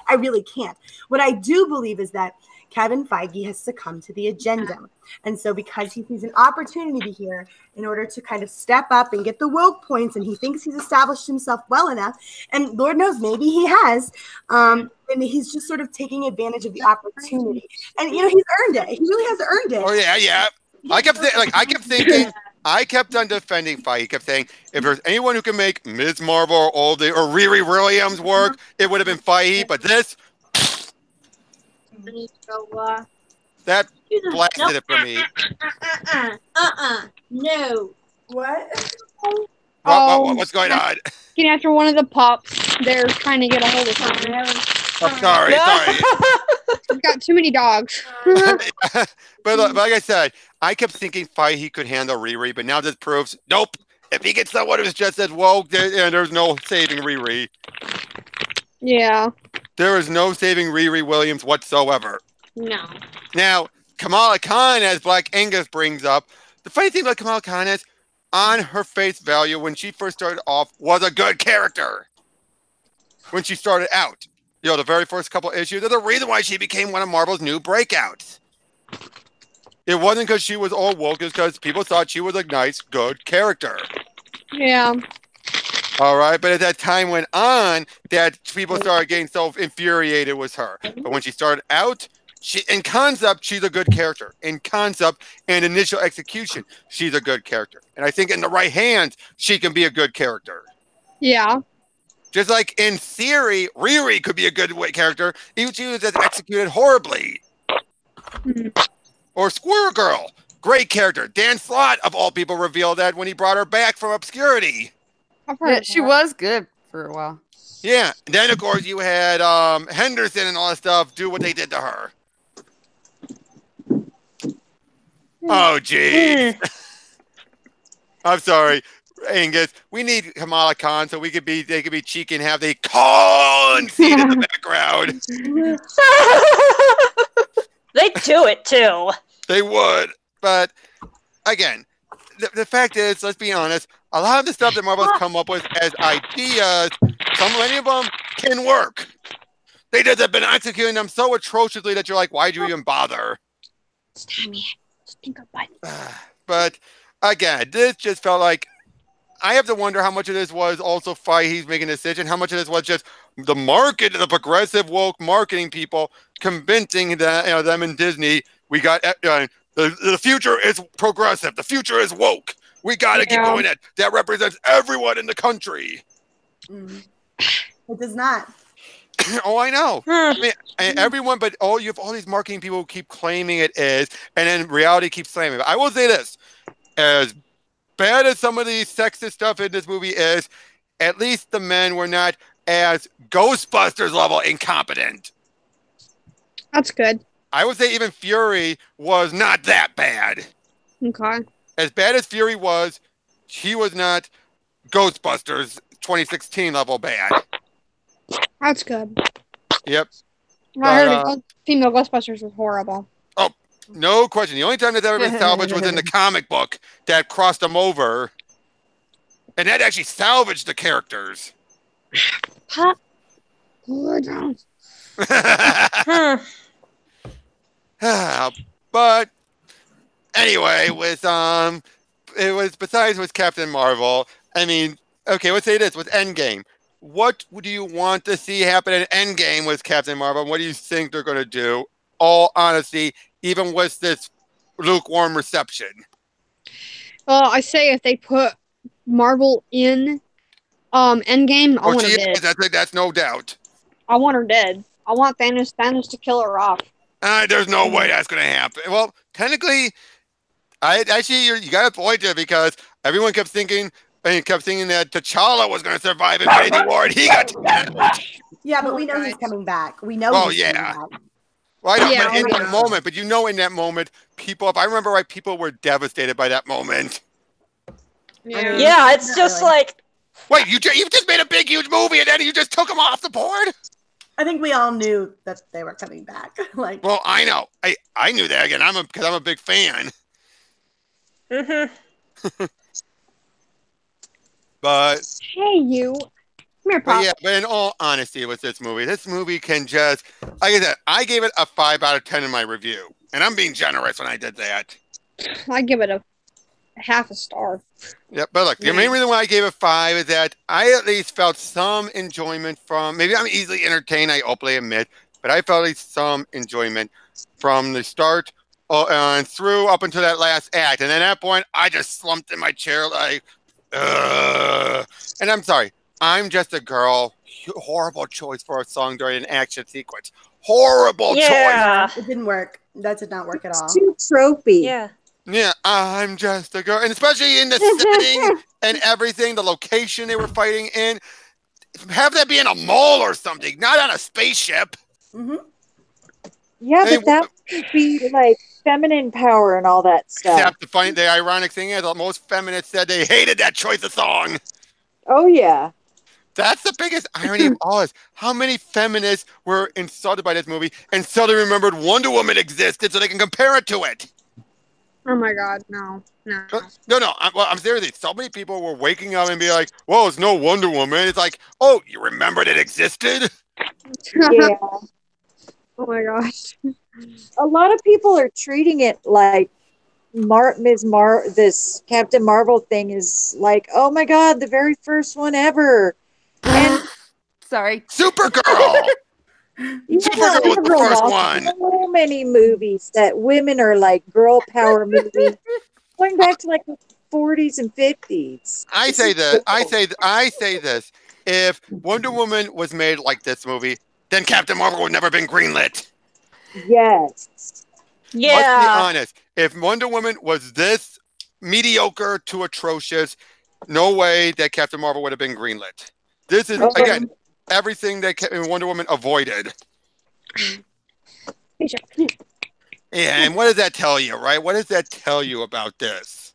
I really can't. What I do believe is that Kevin Feige has succumbed to the agenda. And so because he sees an opportunity here in order to kind of step up and get the woke points, and he thinks he's established himself well enough, and Lord knows maybe he has, and he's just sort of taking advantage of the opportunity. And, you know, he's earned it. He really has earned it. Oh, yeah. I kept thinking, I kept on defending Feige. He kept saying, if there's anyone who can make Ms. Marvel or Riri Williams work, it would have been Feige. But this, that blasted it for me. No. What? What's going on? Getting after one of the pups. They're trying to get a hold of something. I'm sorry. We've got too many dogs. But like I said, I kept thinking Feige could handle Riri, but now this proves, nope. If he gets someone who's just as woke, there's no saving Riri. Yeah. There is no saving Riri Williams whatsoever. No. Now, Kamala Khan, as Black Angus brings up, the funny thing about Kamala Khan is, on her face value, when she first started off, was a good character. When she started out. You know, the very first couple issues, there's a reason why she became one of Marvel's new breakouts. It wasn't because she was all woke, it's because people thought she was a nice, good character. Yeah. All right, but as that time went on, that people started getting so infuriated with her. But when she started out, in concept, she's a good character. In concept and initial execution, she's a good character. And I think in the right hands, she can be a good character. Yeah. Just like in theory, Riri could be a good character, even if she was executed horribly. Or Squirrel Girl, great character. Dan Slott, of all people, revealed that when he brought her back from obscurity. Yeah, she was good for a while. Yeah. And then, of course, you had Henderson and all that stuff do what they did to her. Oh, jeez. I'm sorry, Angus. We need Kamala Khan so they could be cheeky and have the Khan scene in the background. They do it too. They would. But again, the fact is, let's be honest, a lot of the stuff that Marvel's come up with as ideas, many of them can work. They just have been executing them so atrociously that you're like, why'd you even bother? But again, this just felt like I have to wonder how much of this was also Feige's making a decision, how much of this was just the market, the progressive woke marketing people convincing them in Disney, we got the future is progressive, the future is woke. We got to keep going it. That represents everyone in the country. It does not. Oh, I know. I mean, everyone, but you have all these marketing people who keep claiming it is, and then reality keeps claiming it. I will say this: as bad as some of the sexist stuff in this movie is, at least the men were not as Ghostbusters level incompetent. That's good. I would say even Fury was not that bad. Okay. As bad as Fury was, he was not Ghostbusters 2016 level bad. That's good. Yep. I heard female Ghostbusters was horrible. Oh, no question. The only time that's ever been salvaged was in the comic book that crossed them over. And that actually salvaged the characters. Pop. But anyway, it was besides with Captain Marvel. I mean, okay, let's say this with Endgame. What do you want to see happen in Endgame with Captain Marvel? What do you think they're going to do? All honesty, even with this lukewarm reception. Well, I say if they put Marvel in Endgame, I want her dead. That's no doubt. I want her dead. I want Thanos to kill her off. There's no way that's going to happen. Well, technically, you got a point there because everyone kept thinking that T'Challa was going to survive Infinity War, and he got damaged. Yeah, but we know he's coming back. We know. Oh, he's coming back. Well, I know, but in that moment, in that moment, people, if I remember right, people were devastated by that moment. Yeah, it's just really like... Wait, you just made a big, huge movie, and then you just took them off the board? I think we all knew that they were coming back. Well, I know. I knew that again. Because I'm a big fan. Mm-hmm. But hey, you. But yeah, but in all honesty, with this movie can just, like I said, I gave it a 5 out of 10 in my review, and I'm being generous when I did that. I give it a half a star. Yeah, but look, the main reason why I gave it 5 is that I at least felt some enjoyment from. Maybe I'm easily entertained, I openly admit, but I felt at least some enjoyment from the start and through up until that last act, and at that point, I just slumped in my chair like, ugh. And I'm sorry. I'm Just a Girl. Horrible choice for a song during an action sequence. Horrible choice. It didn't work. That did not work at all. Too tropey. Yeah. Yeah, I'm just a girl. And especially in the setting and everything, the location they were fighting in. Have that be in a mall or something, not on a spaceship. Mm-hmm. Yeah, but that would be like feminine power and all that stuff. Except the ironic thing is, most feminists said they hated that choice of song. Oh, yeah. That's the biggest irony of all is how many feminists were insulted by this movie and suddenly remembered Wonder Woman existed so they can compare it to it. Oh my God, no. No. I'm serious. So many people were waking up and be like, "Well, it's no Wonder Woman." It's like, "Oh, you remembered it existed?" Yeah. Oh my gosh. A lot of people are treating it like this Captain Marvel thing is like, oh my God, the very first one ever. And sorry, Supergirl. Supergirl was the first one. So many movies that women are like girl power movies, going back to like the 40s and 50s. I say this. If Wonder Woman was made like this movie, then Captain Marvel would never have been greenlit. Yes. Yeah. Let's be honest. If Wonder Woman was this mediocre to atrocious, no way that Captain Marvel would have been greenlit. This is, again, everything that Wonder Woman avoided. Yeah, and what does that tell you, right? What does that tell you about this?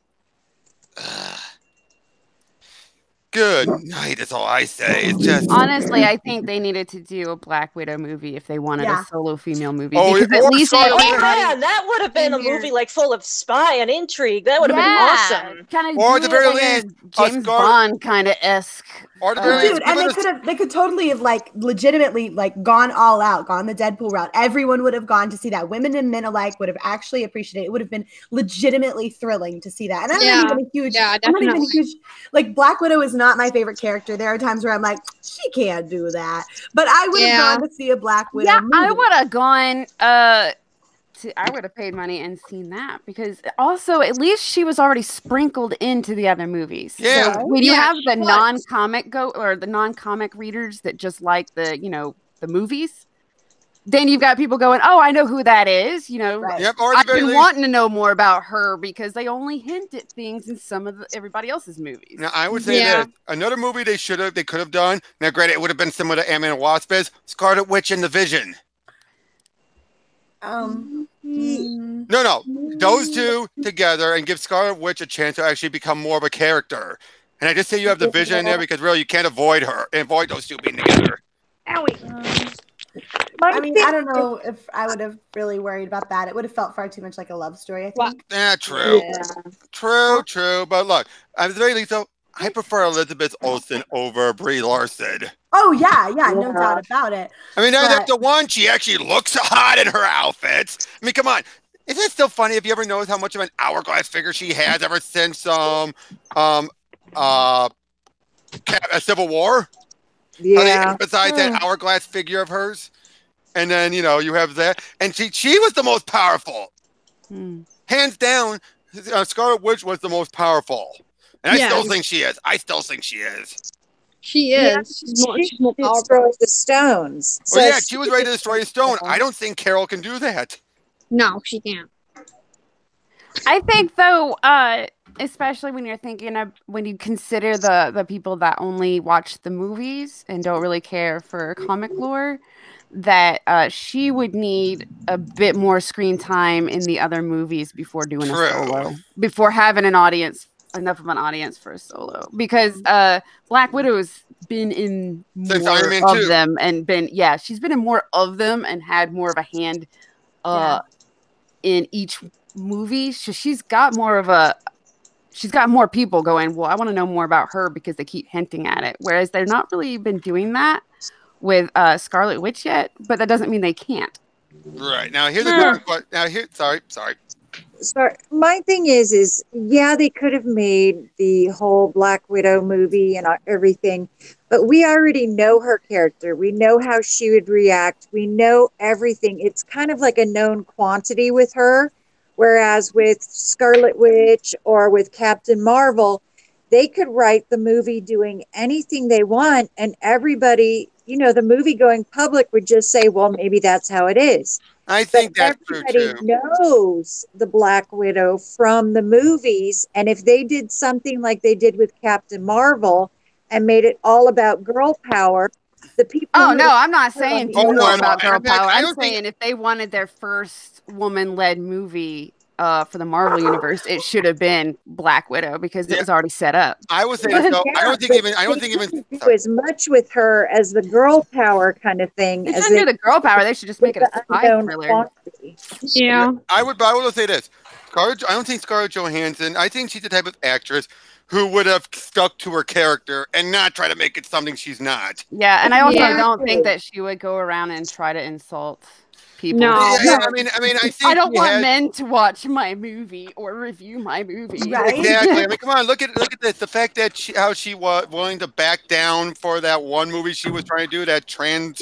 Good night is all I say. It's just honestly, I think they needed to do a Black Widow movie if they wanted a solo female movie. Oh, because at least man, that would have been a movie like full of spy and intrigue. That would have been awesome. Kind of, or at the very least, James Bond kind of esque. Or the very dude, and they could totally have like legitimately like gone all out, gone the Deadpool route. Everyone would have gone to see that. Women and men alike would have actually appreciated it. It would have been legitimately thrilling to see that. And I'm not even a huge like Black Widow is not my favorite character. There are times where I'm like, she can't do that. But I would have gone to see a Black Widow movie. I would have gone I would have paid money and seen that, because also at least she was already sprinkled into the other movies. Yeah. So when you have the non-comic readers that just like the movies, then you've got people going, "Oh, I know who that is." Right. Yep, I've been wanting to know more about her because they only hint at things in some of everybody else's movies. Now, I would say that another movie they could have done. Now, granted, it would have been similar to Ant-Man and Wasp is Scarlet Witch and the Vision. No, those two together and give Scarlet Witch a chance to actually become more of a character. And I just say you have the Vision in there because really you can't avoid those two being together. Owie. I mean, I don't know if I would have really worried about that. It would have felt far too much like a love story, I think. True. True. But look, at the very least, though, I prefer Elizabeth Olsen over Brie Larson. Oh, yeah, no doubt about it. I mean, that's the one. She actually looks hot in her outfits. I mean, come on. Isn't it still funny if you ever notice how much of an hourglass figure she has ever since Civil War? Yeah. How they emphasize that hourglass figure of hers. And then, you have that. And she was the most powerful. Hands down, Scarlet Witch was the most powerful. And I still think she is. She is. Yeah, She's more powerful. Destroy the stones. So she was ready to destroy a stone. I don't think Carol can do that. No, she can't. I think, though, especially when you're thinking of when you consider the people that only watch the movies and don't really care for comic lore, that she would need a bit more screen time in the other movies before doing a solo, before having enough of an audience for a solo, because Black Widow's been in more of them and she's been in more of them and had more of a hand in each movie. So she's got more of a she's got more people going, well, I want to know more about her because they keep hinting at it. Whereas they're not really been doing that with Scarlet Witch yet, but that doesn't mean they can't. Right. Now here's a question. Now sorry. Sorry. My thing is yeah, they could have made the whole Black Widow movie and everything, but we already know her character. We know how she would react. We know everything. It's kind of like a known quantity with her. Whereas with Scarlet Witch or with Captain Marvel, they could write the movie doing anything they want, and everybody, the movie going public would just say, well, maybe that's how it is. I think that's true too. Everybody knows the Black Widow from the movies, and if they did something like they did with Captain Marvel and made it all about girl power, the people. Oh no, I'm not saying about girl power. I'm saying think... if they wanted their first woman-led movie for the Marvel universe, it should have been Black Widow because it was already set up. I was saying so. I don't think even do as much with her as the girl power kind of thing. They shouldn't do the girl power. They should just make it a spy thriller. Yeah. I would say this. I don't think Scarlett Johansson. I think she's the type of actress who would have stuck to her character and not try to make it something she's not. Yeah, and I also don't think that she would go around and try to insult people. No, I mean, I think I don't want men to watch my movie or review my movie. Right? Exactly. I mean, come on, look at this. The fact that how she was willing to back down for that one movie she was trying to do, that trans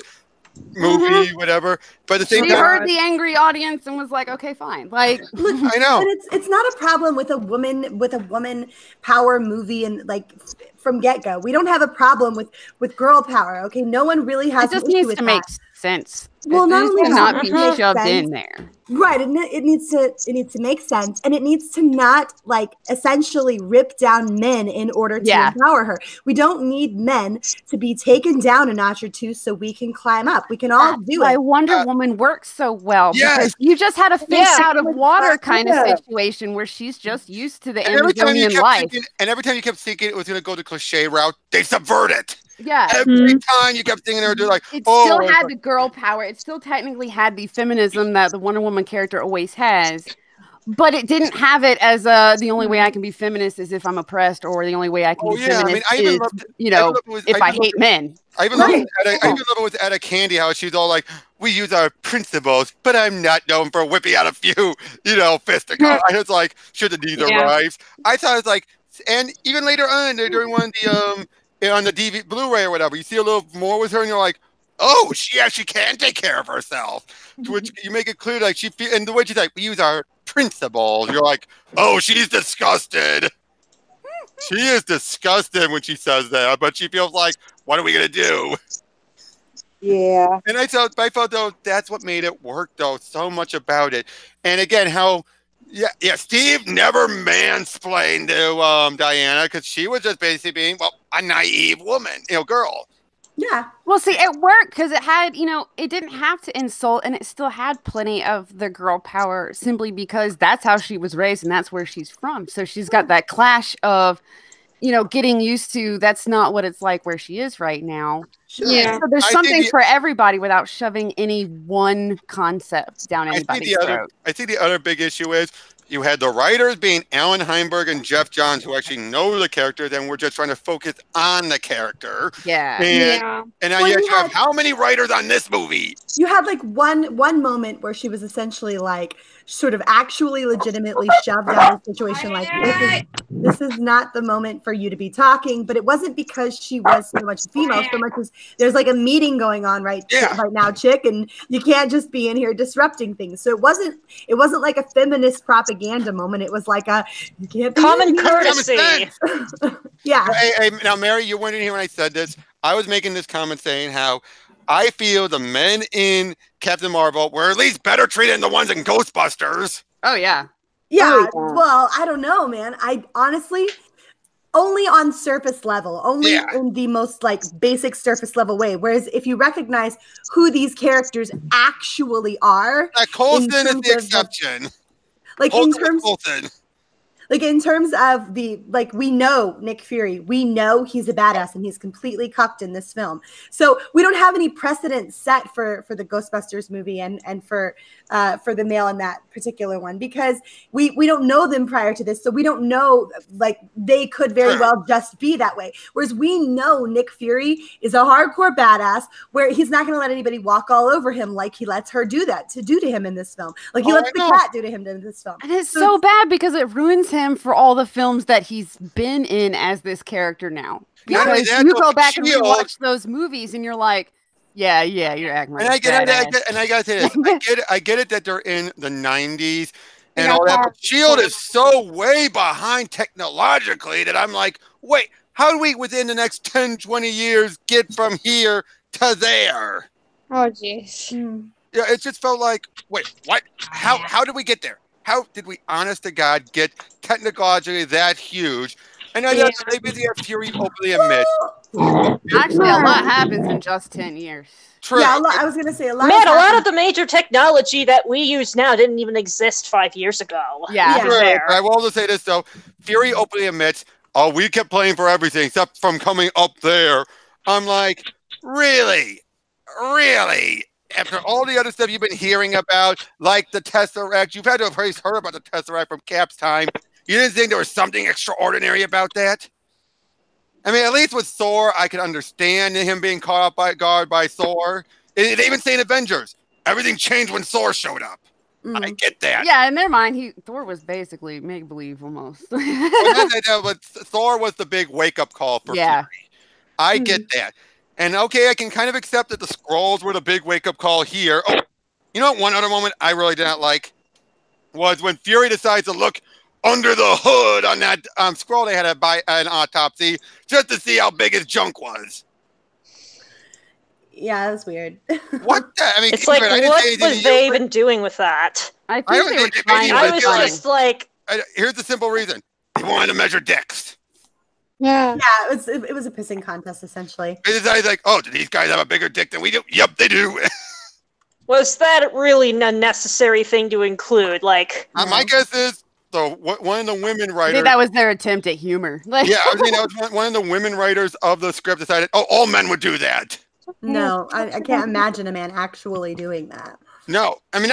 movie, whatever. But at the same time, heard the angry audience and was like, "Okay, fine." Like, look, I know. But it's not a problem with a woman power movie, and like from get go, we don't have a problem with girl power. Okay, no one really has. It just needs to make sense. Well, not only not be shoved in there. Right, it needs to make sense, and it needs to not like essentially rip down men in order to empower her. We don't need men to be taken down a notch or two so we can climb up. We can all do it. Why Wonder Woman works so well because you just had a fish out of water kind of situation where she's just used to the Amazonian life. And every time you kept thinking it was going to go the cliche route, they subvert it. Yeah. Every time you kept thinking they're like, it still had the girl power. It still technically had the feminism that the Wonder Woman character always has, but it didn't have it as the only way I can be feminist is if I'm oppressed, or the only way I can be feminist is, if I hate men. I even love it was at a candy house. She's all like, we use our principles, but I'm not known for whipping out a few, fisticuffs. I was like, should have neither arrives. I thought it was like, and even later on, during one of the on the DVD, Blu-ray or whatever, you see a little more with her, and you're like, oh, she actually can take care of herself. To which you make it clear, like and the way she's like, we use our principles. You're like, oh, she's disgusted. She is disgusted when she says that, but she feels like, what are we gonna do? Yeah. And I felt though that's what made it work though, so much about it. And again, how. Yeah. Steve never mansplained to Diana because she was just basically being a naive woman, girl. Yeah. Well, see, it worked because it had, it didn't have to insult, and it still had plenty of the girl power simply because that's how she was raised and that's where she's from. So she's got that clash of, getting used to that's not what it's like where she is right now. Sure. Yeah. So there's something for everybody without shoving any one concept down anybody's throat. I think the other big issue is you had the writers being Alan Heinberg and Jeff Johns who actually know the character, then we're just trying to focus on the character. Yeah. And now you have how many writers on this movie? You had like one moment where she was essentially like sort of actually legitimately shoved out of a situation like this is not the moment for you to be talking, but it wasn't because she was so much female, so much as there's like a meeting going on right now, chick, and you can't just be in here disrupting things. So it wasn't like a feminist propaganda moment. It was like you can't be common courtesy. Yeah. Hey, now Mary, you weren't in here when I said this. I was making this comment saying how I feel the men in Captain Marvel were at least better treated than the ones in Ghostbusters. Oh, yeah. Yeah. Well, I don't know, man. I honestly, only on surface level, only in the most like basic surface level way. Whereas if you recognize who these characters actually are. Coulson is the exception. Like in terms Like in terms of we know Nick Fury, we know he's a badass and he's completely cucked in this film. So we don't have any precedent set for the Ghostbusters movie and for the male in that particular one, because we don't know them prior to this. So we don't know, like, they could very well just be that way. Whereas we know Nick Fury is a hardcore badass where he's not going to let anybody walk all over him like he lets her do to him in this film. Like he lets the cat do to him in this film. And it's so bad because it ruins him for all the films that he's been in as this character now. Because you go back and rewatch those movies and you're like, yeah, you're acting like and I gotta say this, I get it that they're in the 90s and all that, but Shield is so way behind technologically that I'm like, wait, how do we within the next 10, 20 years get from here to there? Oh, jeez. Yeah, it just felt like, wait, what? How did we get there? How did we, honest to God, get technologically that huge? And I know maybe the Fury openly admits. Actually, a lot happens in just 10 years. True. Yeah, I was going to say a lot. Man, a lot of the major technology that we use now didn't even exist 5 years ago. Yeah. I will also say this, though. Fury openly admits, we kept playing for everything except from coming up there. I'm like, really? Really? After all the other stuff you've been hearing about, like the Tesseract, you've had to have heard about the Tesseract from Cap's time. You didn't think there was something extraordinary about that? I mean, at least with Thor, I can understand him being caught up by guard by Thor. They even say in Avengers, everything changed when Thor showed up. I get that. Yeah, in their mind, Thor was basically make-believe almost. But Thor was the big wake-up call for Fury. I get that. And okay, I can kind of accept that the Skrulls were the big wake-up call here. Oh, you know what? One other moment I really did not like was when Fury decides to look under the hood on that Skrull they had an autopsy just to see how big his junk was. Yeah, that was weird. What? I mean, it's like, what was they even doing with that? I think they were trying. I was just like, here's the simple reason: they wanted to measure dicks. Yeah, it was a pissing contest essentially. It's like, oh, do these guys have a bigger dick than we do? Yep, they do. Was that really a necessary thing to include? Like, my guess is one of the women writers. I think that was their attempt at humor. Yeah, I mean, that was one of the women writers of the script decided, all men would do that. No, I can't imagine a man actually doing that. No, I mean,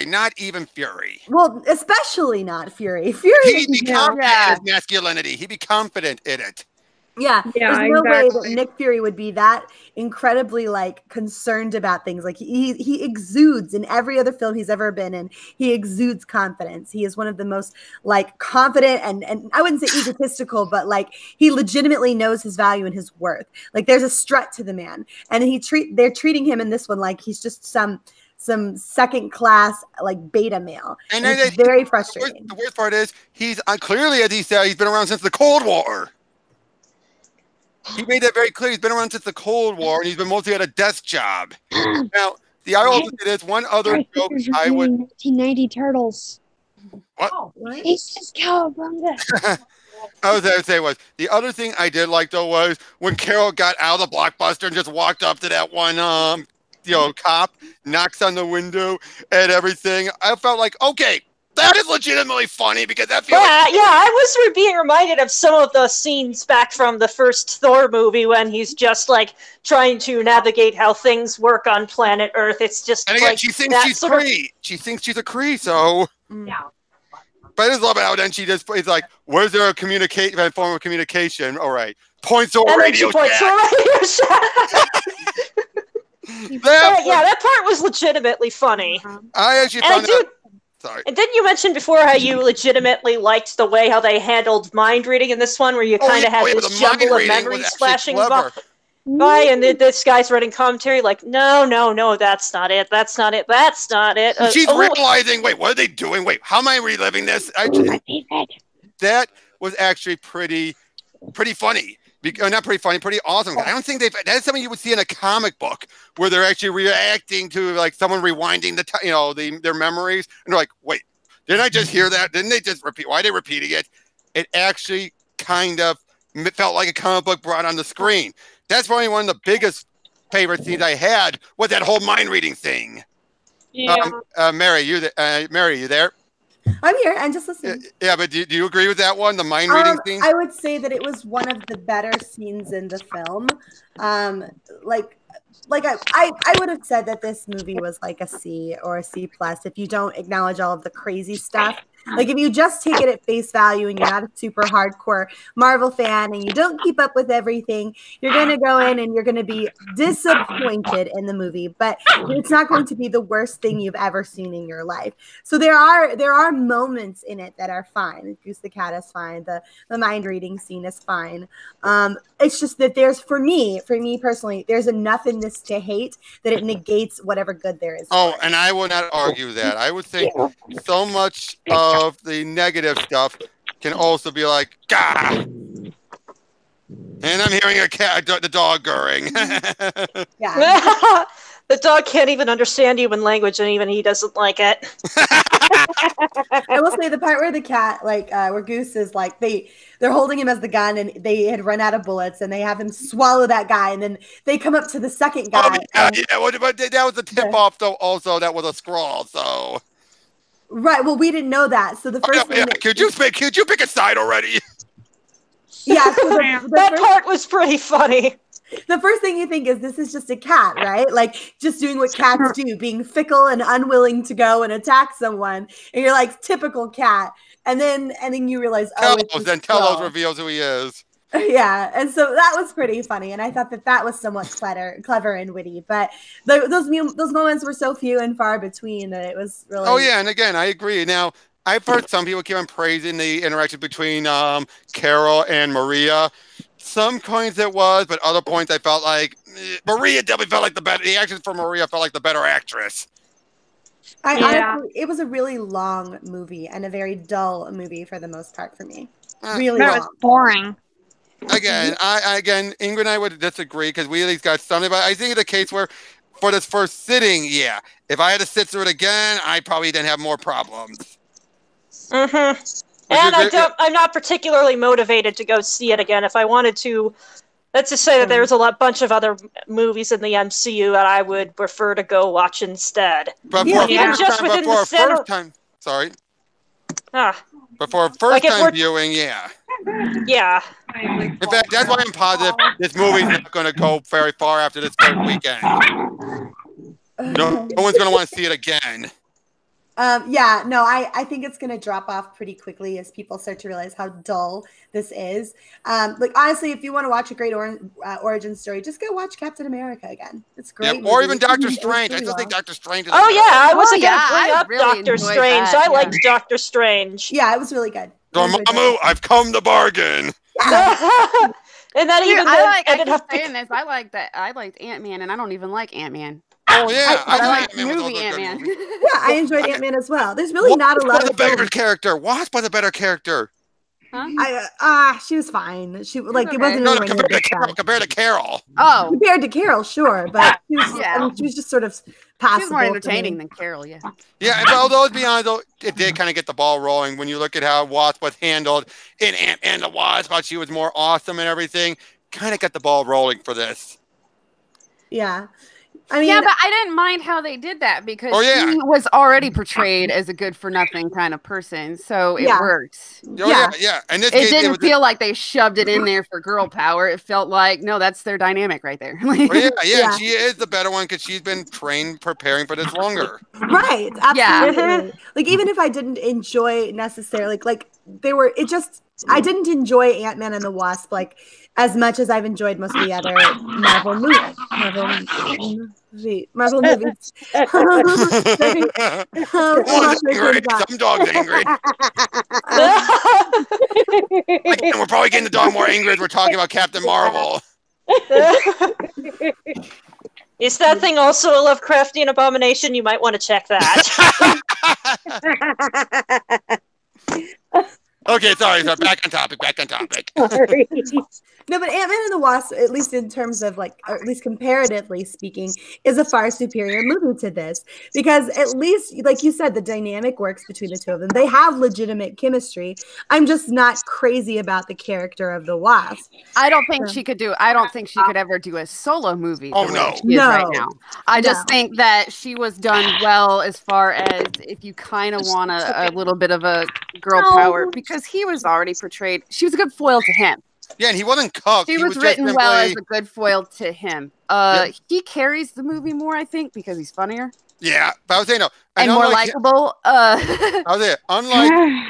not even Fury. Well, especially not Fury. Fury, he'd be confident in his masculinity. He'd be confident in it. Yeah, there's no way that Nick Fury would be that incredibly concerned about things. Like he exudes in every other film he's ever been in. He exudes confidence. He is one of the most confident and I wouldn't say egotistical, but he legitimately knows his value and his worth. Like there's a strut to the man, and they're treating him in this one like he's just some second class beta male, and it's very frustrating. The worst part is he's clearly, as he said, he's been around since the Cold War. He made that very clear. He's been around since the Cold War, and he's been mostly at a desk job. Now, I also say this one other joke I would. 1990 Turtles. What? This is Cowabunga. I was going to say the other thing I did like though was when Carol got out of the Blockbuster and just walked up to that one cop, knocks on the window and everything. I felt like, okay, that is legitimately funny because that feels I was being reminded of some of the scenes back from the first Thor movie when he's just trying to navigate how things work on planet Earth. It's just and again, she thinks she's Kree. She thinks she's a Kree, so yeah. But I just love how then she just is like, "Where's there a form of communication?" All right, points over radio shack. That part was legitimately funny. I actually found that. Sorry. And didn't you mention before how you legitimately liked the way how they handled mind reading in this one, where you kind of had this jumble of memories flashing by, and this guy's writing commentary like, no, that's not it, that's not it. She's realizing, wait, what are they doing? Wait, how am I reliving this? That was actually pretty funny. Not pretty funny, pretty awesome. I don't think that's something you would see in a comic book where they're actually reacting to someone rewinding their memories, and they're like, wait, didn't I just hear that? Didn't they just repeat? Why are they repeating it? It actually kind of felt like a comic book brought on the screen. That's probably one of the biggest favorite scenes I had was that whole mind reading thing. Yeah. Mary, you there? I'm here and just listening. Yeah, but do you agree with that one? The mind reading scene? I would say that it was one of the better scenes in the film. I would have said that this movie was like a C or a C plus if you don't acknowledge all of the crazy stuff. Like if you just take it at face value and you're not a super hardcore Marvel fan and you don't keep up with everything, you're going to go in and you're going to be disappointed in the movie, but it's not going to be the worst thing you've ever seen in your life. So there are moments in it that are fine. Goose the Cat is fine. The mind reading scene is fine. It's just that there's, for me personally, there's enough in this to hate that it negates whatever good there is. Oh, and I will not argue that. I would think so much of the negative stuff can also be like, gah! And I'm hearing the dog gurring. Yeah. The dog can't even understand human language, and even he doesn't like it. I will say the part where the cat, where Goose is like, they're holding him as the gun, and they had run out of bullets, and they have him swallow that guy, and then they come up to the second guy. But that was a tip off, though. Also, that was a scrawl. So right. Well, we didn't know that. So the first thing could you pick a side already? Yeah, so that part was pretty funny. The first thing you think is this is just a cat, right? Like just doing what cats do, being fickle and unwilling to go and attack someone. And you're like, typical cat. And then you realize, Telos reveals who he is. Yeah, and so that was pretty funny, and I thought that was somewhat clever and witty. But those moments were so few and far between that it was really. Oh yeah, and again, I agree. Now I've heard some people keep on praising the interaction between Carol and Maria. Some points it was, but other points I felt like Maria definitely felt like the better. The actions for Maria felt like the better actress. Honestly, it was a really long movie and a very dull movie for the most part for me. Really long. It was boring. Again, Ingrid and I would disagree because we at least got something. But I think it's a case where, for this first sitting, yeah, if I had to sit through it again, I probably didn't have more problems. Mm-hmm. And I'm not particularly motivated to go see it again. If I wanted to, let's just say that there's a bunch of other movies in the MCU that I would prefer to go watch instead. But sorry. But for a first-time viewing, yeah. Yeah. In fact, that's why I'm positive this movie's not going to go very far after this first weekend. No one's going to want to see it again. I think it's going to drop off pretty quickly as people start to realize how dull this is. Honestly, if you want to watch a great origin story, just go watch Captain America again. It's great. Or even Doctor Strange. I still think Doctor Strange is I wasn't going to bring up Doctor Strange. I liked Doctor Strange. Yeah, it was really good. Dormammu, I've come to bargain. And that even I liked Ant-Man, and I don't even like Ant-Man. Oh yeah, I like movie Ant-Man. Yeah, I enjoyed Ant-Man as well. There's really not a lot of better character. Wasp was a better character. Huh? She was fine. She it wasn't compared to Carol. Oh, compared to Carol, sure, but she was just sort of passable. She's more entertaining than Carol, yeah. Yeah, but although to be honest, though, it did kind of get the ball rolling when you look at how Wasp was handled in Ant-Man the Wasp. How she was more awesome and everything. Kind of got the ball rolling for this. Yeah. But I didn't mind how they did that because he was already portrayed as a good-for-nothing kind of person, so it worked. Yeah. And it didn't feel like they shoved it in there for girl power. It felt like, no, that's their dynamic right there. She is the better one because she's been preparing for this longer. Right, absolutely. Like, even if I didn't enjoy necessarily, I didn't enjoy Ant-Man and the Wasp, as much as I've enjoyed most of the other Marvel movies. Some dogs angry. We're probably getting the dog more angry as we're talking about Captain Marvel. Is that thing also a Lovecraftian abomination? You might want to check that. Okay, sorry. Back on topic. Sorry. No, but Ant-Man and the Wasp, at least in terms of like, or at least comparatively speaking, is a far superior movie to this because at least, like you said, the dynamic works between the two of them. They have legitimate chemistry. I'm just not crazy about the character of the Wasp. I don't think she could ever do a solo movie the way she is right now. I just think that she was done well as far as if you kind of want a little bit of a girl power, because he was already portrayed. She was a good foil to him. Yeah, and he wasn't cucked. She was written well as a good foil to him. He carries the movie more, I think, because he's funnier. Yeah, but I was saying and more likable. I was saying,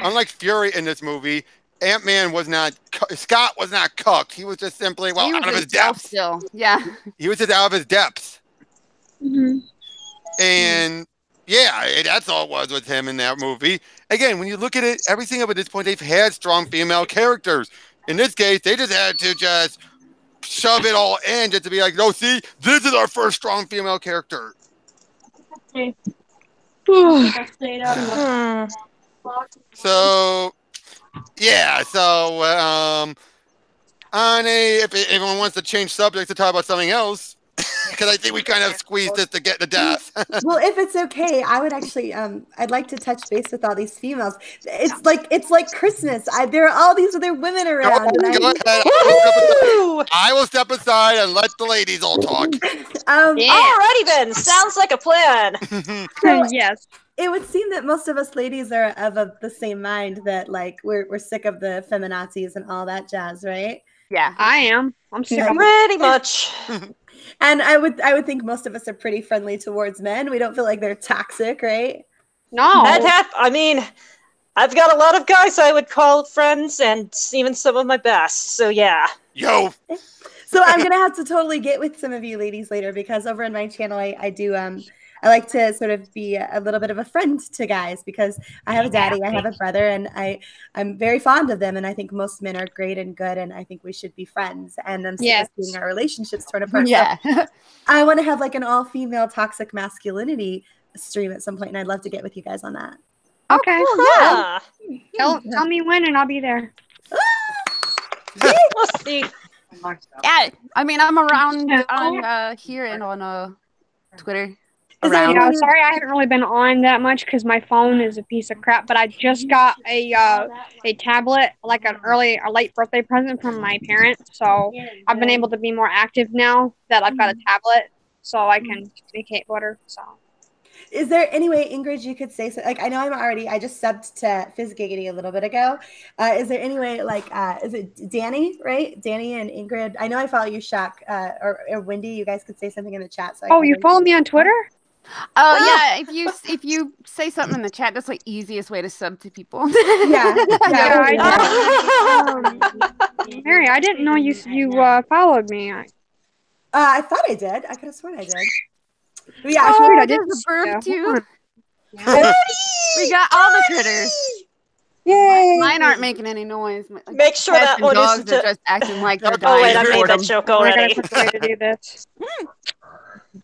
unlike Fury in this movie, Ant-Man was not. Scott was not cucked. He was just simply out of his depths. Still, yeah. He was just out of his depths. Mm-hmm. And yeah, that's all it was with him in that movie. Again, when you look at it, everything up at this point, they've had strong female characters. In this case, they just had to just shove it all in just to be like, no, see, this is our first strong female character. So, yeah, if everyone wants to change subjects to talk about something else, because I think we kind of squeezed this to get to death. Well, if it's okay, I would actually, I'd like to touch base with all these females. It's like Christmas. There are all these other women around. Go ahead. I will step aside and let the ladies all talk. Alrighty then. Sounds like a plan. Yes. It would seem that most of us ladies are of the same mind that like we're sick of the feminazis and all that jazz, right? Yeah, I am. I'm sick of pretty much. And I would think most of us are pretty friendly towards men. We don't feel like they're toxic, right? No. I mean, I've got a lot of guys I would call friends, and even some of my best. So yeah. Yo. So I'm gonna have to totally get with some of you ladies later because over on my channel I do I like to sort of be a little bit of a friend to guys because I have a daddy, I have a brother, and I'm very fond of them. And I think most men are great and good, and I think we should be friends. And I'm seeing our relationships torn apart. Yeah. So I want to have like an all-female toxic masculinity stream at some point, and I'd love to get with you guys on that. Okay. Yeah. Tell me when, and I'll be there. We'll see. Yeah, I mean, I'm around on here and on Twitter. Yeah, sorry, I haven't really been on that much because my phone is a piece of crap. But I just got a tablet, like a late birthday present from my parents. So I've been able to be more active now that I've got a tablet, so I can communicate better. So, is there any way, Ingrid, you could say something? Like, I know I just subbed to Fizzgiggity a little bit ago. Is there any way, like, is it Danny, right? Danny and Ingrid. I know I follow you, Shaq, or Wendy. You guys could say something in the chat. So you follow me on Twitter? Yeah, if you say something in the chat, that's the easiest way to sub to people. Yeah. Mary, I didn't know you followed me. I thought I did. I could have sworn I did. But yeah, I did. The burp too. We got all the critters. Yay! Mine aren't making any noise. Make sure that one dogs isn't are just acting like they're dying. Oh wait, I made that joke already. To do this.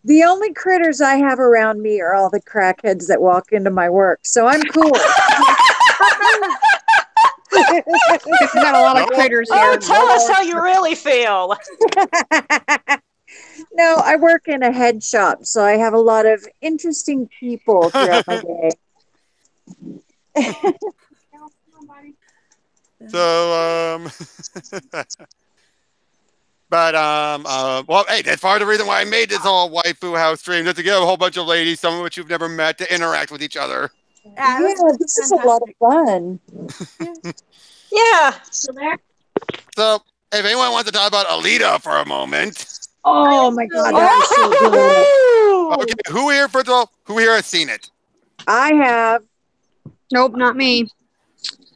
The only critters I have around me are all the crackheads that walk into my work, so I'm cool. We've got a lot of critters here. Oh, tell us how you really feel. No, I work in a head shop, so I have a lot of interesting people throughout my day. So, well, hey, that's part of the reason why I made this whole waifu house stream, just to get a whole bunch of ladies, some of which you've never met, to interact with each other. Yeah, this is a lot of fun. Yeah. So, if anyone wants to talk about Alita for a moment. Oh my God, that was so good. Okay, who here, first of all, who here has seen it? I have. Nope, not me.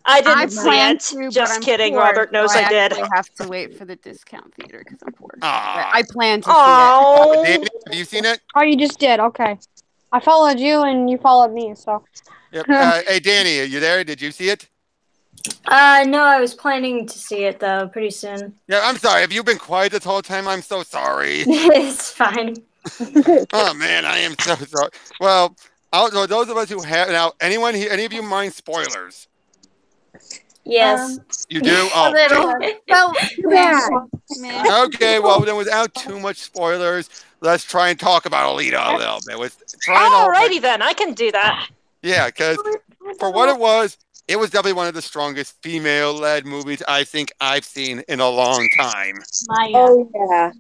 I didn't see it. Just kidding. Poor, Robert knows so I did. I have to wait for the discount theater because I'm poor. Aww. I plan to see it. Danny, have you seen it? Oh, you just did. Okay. I followed you and you followed me, so. Yep. Hey, Danny, are you there? Did you see it? No, I was planning to see it though pretty soon. Yeah, I'm sorry. Have you been quiet this whole time? I'm so sorry. It's fine. Oh man, I am so sorry. Well, those of us who have now, any of you mind spoilers? Yes. You do? A Oh. little. Well, Yeah. Okay, well, then without too much spoilers, let's try and talk about Alita a little bit. Alrighty then, I can do that. Yeah, because for what it was definitely one of the strongest female-led movies I think I've seen in a long time. Oh yeah.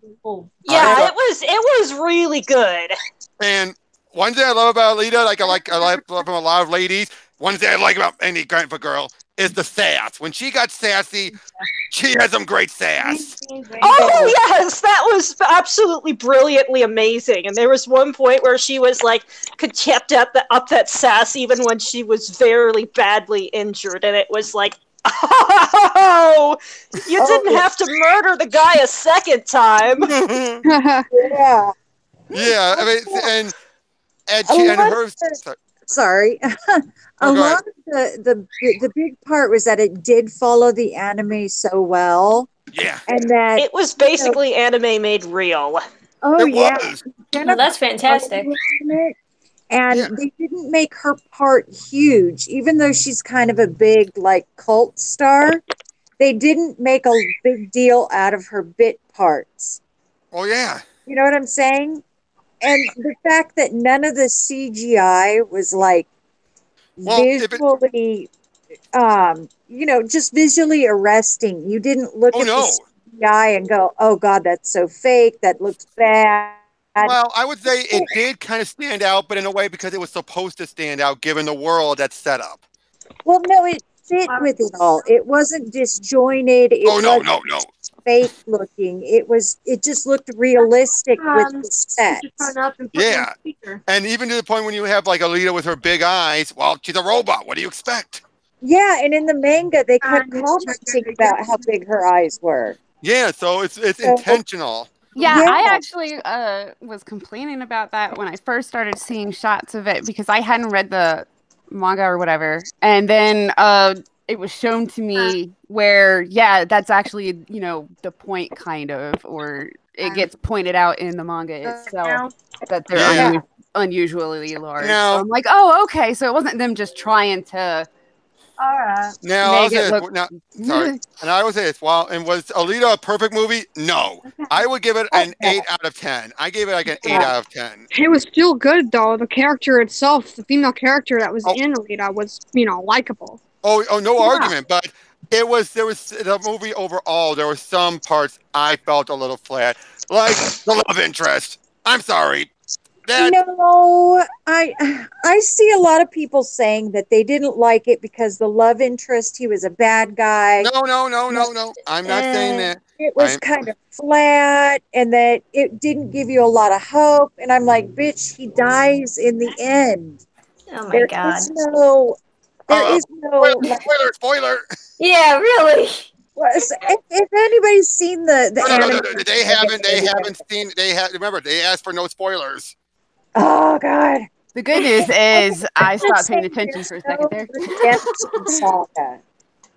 Yeah, it was really good. And one thing I love about Alita, I love from a lot of ladies. One thing I like about any kind of girl is the sass. When she got sassy, she had some great sass. Oh yes, that was absolutely brilliantly amazing. And there was one point where she was like, kept up that sass even when she was very badly injured, and it was like, oh, you didn't have to murder the guy a second time. Yeah. Yeah, I mean, and A she and lot her. of the- Sorry. Oh, A go ahead. lot of the big part was that it did follow the anime so well, Yeah, and that It was basically anime made real. oh it yeah, was. Oh, that's fantastic. and Yeah. they didn't make her part huge, even though she's kind of a big like cult star. They didn't make a big deal out of her bit parts. Oh yeah. You know what I'm saying? And the fact that none of the CGI was like Well, if it, visually, just visually arresting. You didn't look oh at no. the CGI and go, "Oh God, that's so fake. That looks bad." Well, I would say it did kind of stand out, but in a way because it was supposed to stand out given the world that's set up. Well, no, it fit with it all. It wasn't disjointed. It Oh no, wasn't no. fake looking. It just looked realistic with the sets. Yeah. And even to the point when you have like Alita with her big eyes, well, she's a robot. What do you expect? Yeah, and in the manga, they kept commenting about how big her eyes were. Yeah, so it's intentional. Yeah, Yeah. I actually was complaining about that when I first started seeing shots of it because I hadn't read the manga or whatever. And then it was shown to me where, yeah, that's actually, the point kind of, or it gets pointed out in the manga itself that they're unusually large. Now- so I'm like, oh, okay. So it wasn't them just trying to Now, make it look... sorry. And I would say this. And was Alita a perfect movie? No. I would give it an 8 out of 10. I gave it like an 8 out of 10. It was still good though. The character itself, the female character that was Oh. in Alita, was likable. Oh, no argument. But there was the movie overall. There were some parts I felt a little flat, like the love interest. I'm sorry. No, I see a lot of people saying that they didn't like it because the love interest, he was a bad guy. No. I'm not saying that. It was kind of flat and that it didn't give you a lot of hope. And I'm like, bitch, he dies in the end. Oh my There god. is no Spoiler. Yeah, really. if anybody's seen the anime, No. They haven't seen. Remember, they asked for no spoilers. Oh God. The good news is I stopped paying attention for a second there. Redemption saga.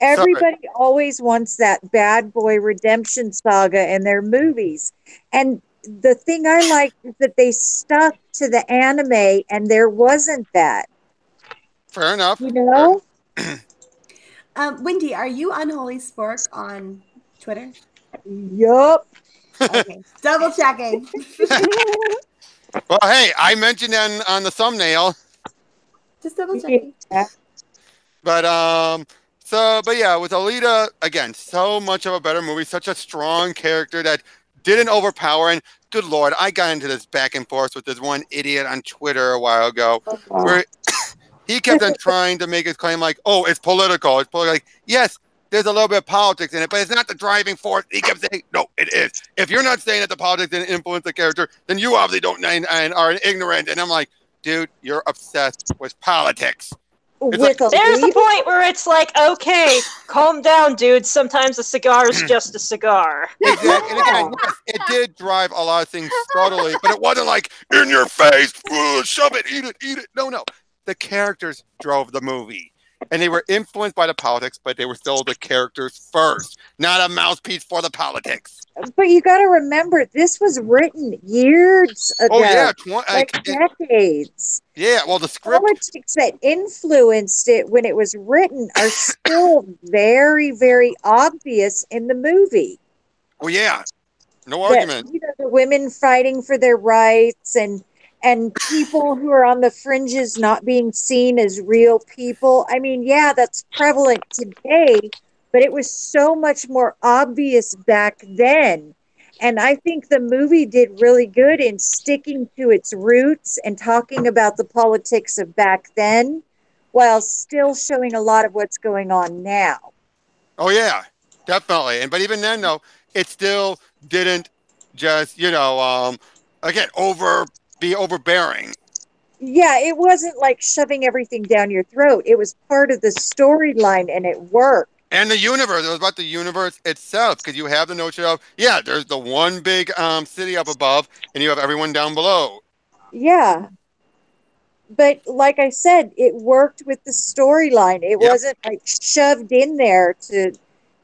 Everybody always wants that bad boy redemption saga in their movies. And the thing I like is that they stuck to the anime and there wasn't that. Fair enough. You know? Wendy, are you Unholy Spork on Twitter? Yup. Okay. Double checking. Well, hey, I mentioned that on the thumbnail. Just double checking. Yeah. But yeah, with Alita, again, so much of a better movie, such a strong character that didn't overpower. And good Lord, I got into this back and forth with this one idiot on Twitter a while ago, where he kept on trying to make his claim like, oh, it's political. It's political. Like, yes, there's a little bit of politics in it, but it's not the driving force. He kept saying, no, it is. If you're not saying that the politics didn't influence the character, then you obviously don't and are ignorant. And I'm like, dude, you're obsessed with politics. There's the point where it's like, okay, calm down, dude. Sometimes a cigar is just a cigar. Exactly. And again, yes, it did drive a lot of things subtly, but it wasn't like, in your face, shove it, eat it. No. The characters drove the movie. and they were influenced by the politics, but they were still the characters first, not a mouthpiece for the politics. But you got to remember, this was written years ago. Oh yeah, decades. Yeah, well, the script politics that influenced it when it was written are still very, very obvious in the movie. Oh yeah, no argument. The women fighting for their rights and people who are on the fringes not being seen as real people. I mean, yeah, that's prevalent today, but it was so much more obvious back then. And I think the movie did really good in sticking to its roots and talking about the politics of back then while still showing a lot of what's going on now. Oh, yeah, definitely. But even then, though, it still didn't just, again, be overbearing. Yeah, it wasn't like shoving everything down your throat. It was part of the storyline and it worked. And the universe, it was about the universe itself, because you have the notion of, there's the one big city up above, and you have everyone down below. Yeah. But like I said, it worked with the storyline. It wasn't like shoved in there to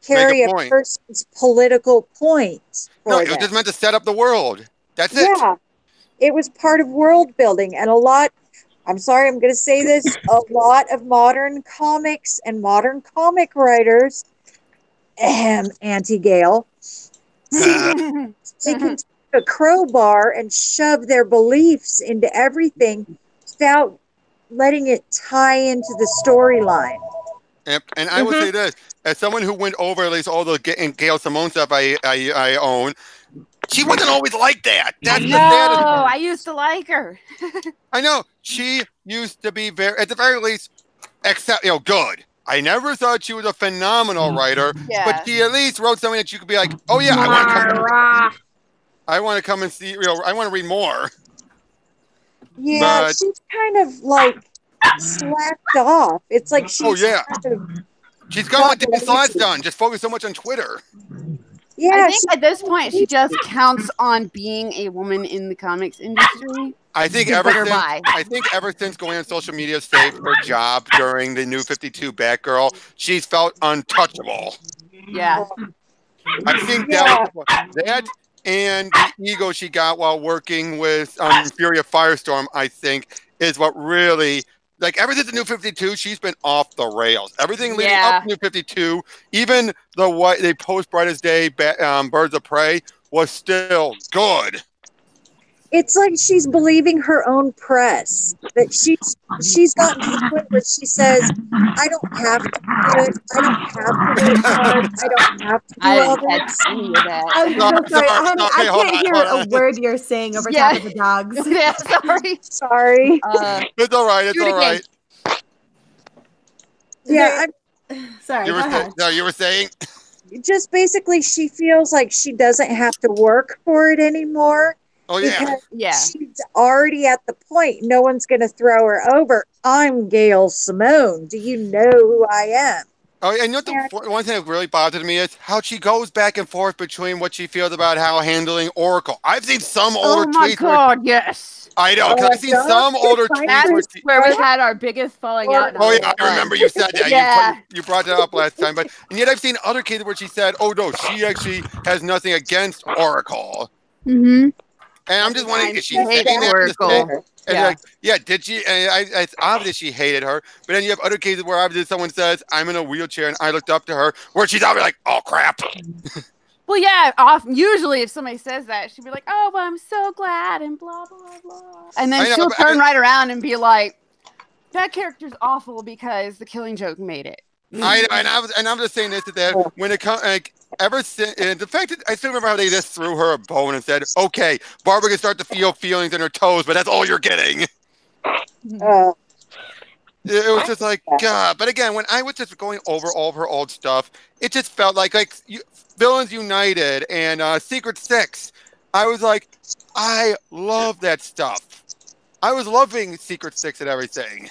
carry a person's political point. No, it was just meant to set up the world. That's it. Yeah. It was part of world building, and I'm sorry, I'm going to say this, a lot of modern comics and modern comic writers, anti-Gale, they can take a crowbar and shove their beliefs into everything without letting it tie into the storyline. And I will say this, as someone who went over at least all the Gail Simone stuff I own, she wasn't always like that. That's the saddest part. I used to like her. I know. She used to be at the very least, good. I never thought she was a phenomenal writer, but she at least wrote something that you could be like, oh yeah, I want to come and see, I want to read more. Yeah, but she's kind of like slacked off. It's like she's she's got what Dennis Lodge done. Just focus so much on Twitter. Yeah, I think at this point she just counts on being a woman in the comics industry. I think ever since going on social media to save her job during the New 52 Batgirl, she's felt untouchable. Yeah. I think that and the ego she got while working with Fury of Firestorm, I think, is what really, ever since the New 52, she's been off the rails. Everything leading up to New 52, even the post Brightest Day Birds of Prey was still good. It's like she's believing her own press. That she's gotten to the point where she says, I don't have to do it. I don't have to work hard. I don't have to do all this. I'm so sorry. I can't hear a word you're saying over top of the dogs. Yeah, sorry. It's all right. It's all right. Yeah. Sorry, go ahead. No, you were saying? Just basically she feels like she doesn't have to work for it anymore. Oh, yeah. She's already at the point. No one's going to throw her over. I'm Gail Simone. Do you know who I am? Oh, and the one thing that really bothered me is how she goes back and forth between what she feels about how handling Oracle. I've seen some older tweets. Oh, my God, yes. I know, because I've seen some older tweets. That's where we had our biggest falling out. Oh, yeah, I remember you said that. You brought that up last time. And yet I've seen other cases where she said, oh, no, she actually has nothing against Oracle. Mm-hmm. And I'm just wondering, is she saying that? And did she? It's obvious she hated her. But then you have other cases where obviously someone says, I'm in a wheelchair and I looked up to her, where she's obviously like, oh, crap. Well, yeah, usually if somebody says that, she'd be like, oh, well, I'm so glad and blah, blah, blah. And then she'll turn right around and be like, that character's awful because the Killing Joke made it. I'm just saying this, that when it comes, ever since, the fact that I still remember how they just threw her a bone and said, okay, Barbara can start to feel feelings in her toes, but that's all you're getting. It was just like, God. But again, when I was just going over all of her old stuff, it just felt like Villains United and Secret Six. I was like, I love that stuff. I was loving Secret Six and everything.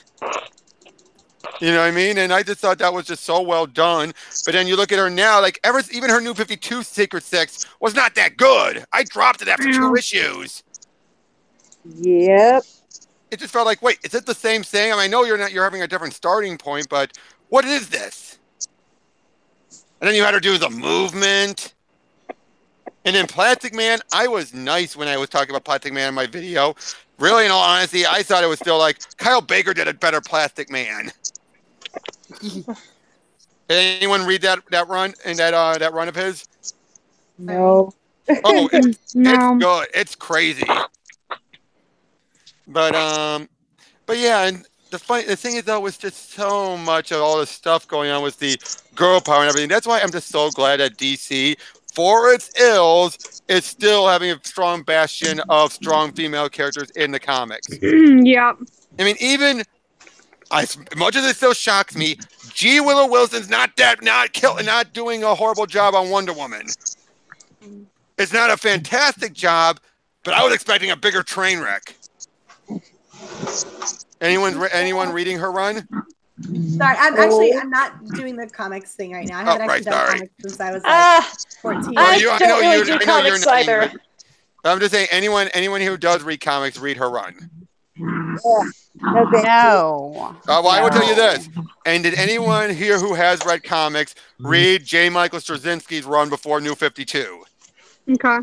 You know what I mean? And I just thought that was just so well done. But then you look at her now, even her New 52 Secret Six was not that good. I dropped it after 2 issues. Yep. It just felt like, wait, is it the same thing? I mean, I know you're having a different starting point, but What is this? And then you had her do the movement. And then Plastic Man, I was nice when I was talking about Plastic Man in my video. Really, in all honesty, I thought it was still like Kyle Baker did a better Plastic Man. Did anyone read that run and that run of his? No. Oh, it's No. good. It's crazy. But yeah, and the thing is though, was just so much of all this stuff going on with the girl power and everything. That's why I'm just so glad that DC, for its ills, is still having a strong bastion of strong female characters in the comics. Yeah. I mean, even as much as it still shocks me, G. Willow Wilson's not doing a horrible job on Wonder Woman. It's not a fantastic job, but I was expecting a bigger train wreck. Anyone reading her run? Sorry, I'm not doing the comics thing right now. I haven't actually done comics since I was like 14. I don't really do comics either. I'm just saying, anyone who does read comics, read her run. No. Well, I will tell you this. And did anyone here who has read comics read J. Michael Straczynski's run before New 52? Okay.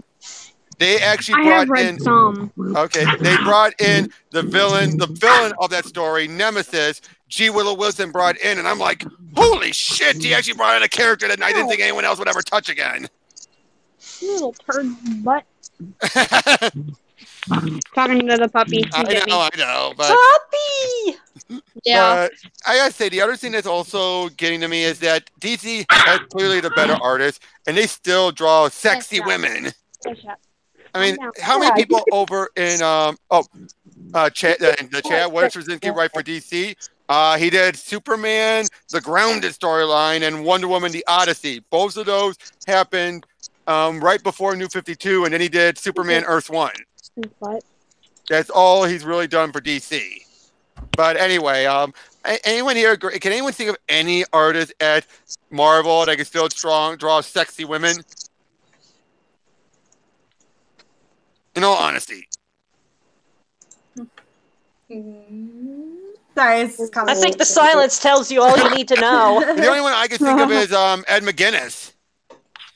They actually I have read some. Okay, they brought in the villain of that story, Nemesis. G. Willow Wilson brought in, and I'm like, holy shit! He actually brought in a character that I didn't think anyone else would ever touch again. Little turd butt. Talking to the puppy. I know, but puppy. Yeah. I gotta say, the other thing that's also getting to me is that DC has clearly the better artist, and they still draw sexy women. I mean, how many people over in Chad, what does Straczynski write for DC? He did Superman, the Grounded storyline, and Wonder Woman, the Odyssey. Both of those happened right before New 52, and then he did Superman Earth 1. That's all he's really done for DC. But anyway, anyone here, can anyone think of any artist at Marvel that can still draw sexy women? In all honesty. Sorry, I think the silence tells you all you need to know. The only one I can think of is Ed McGuinness.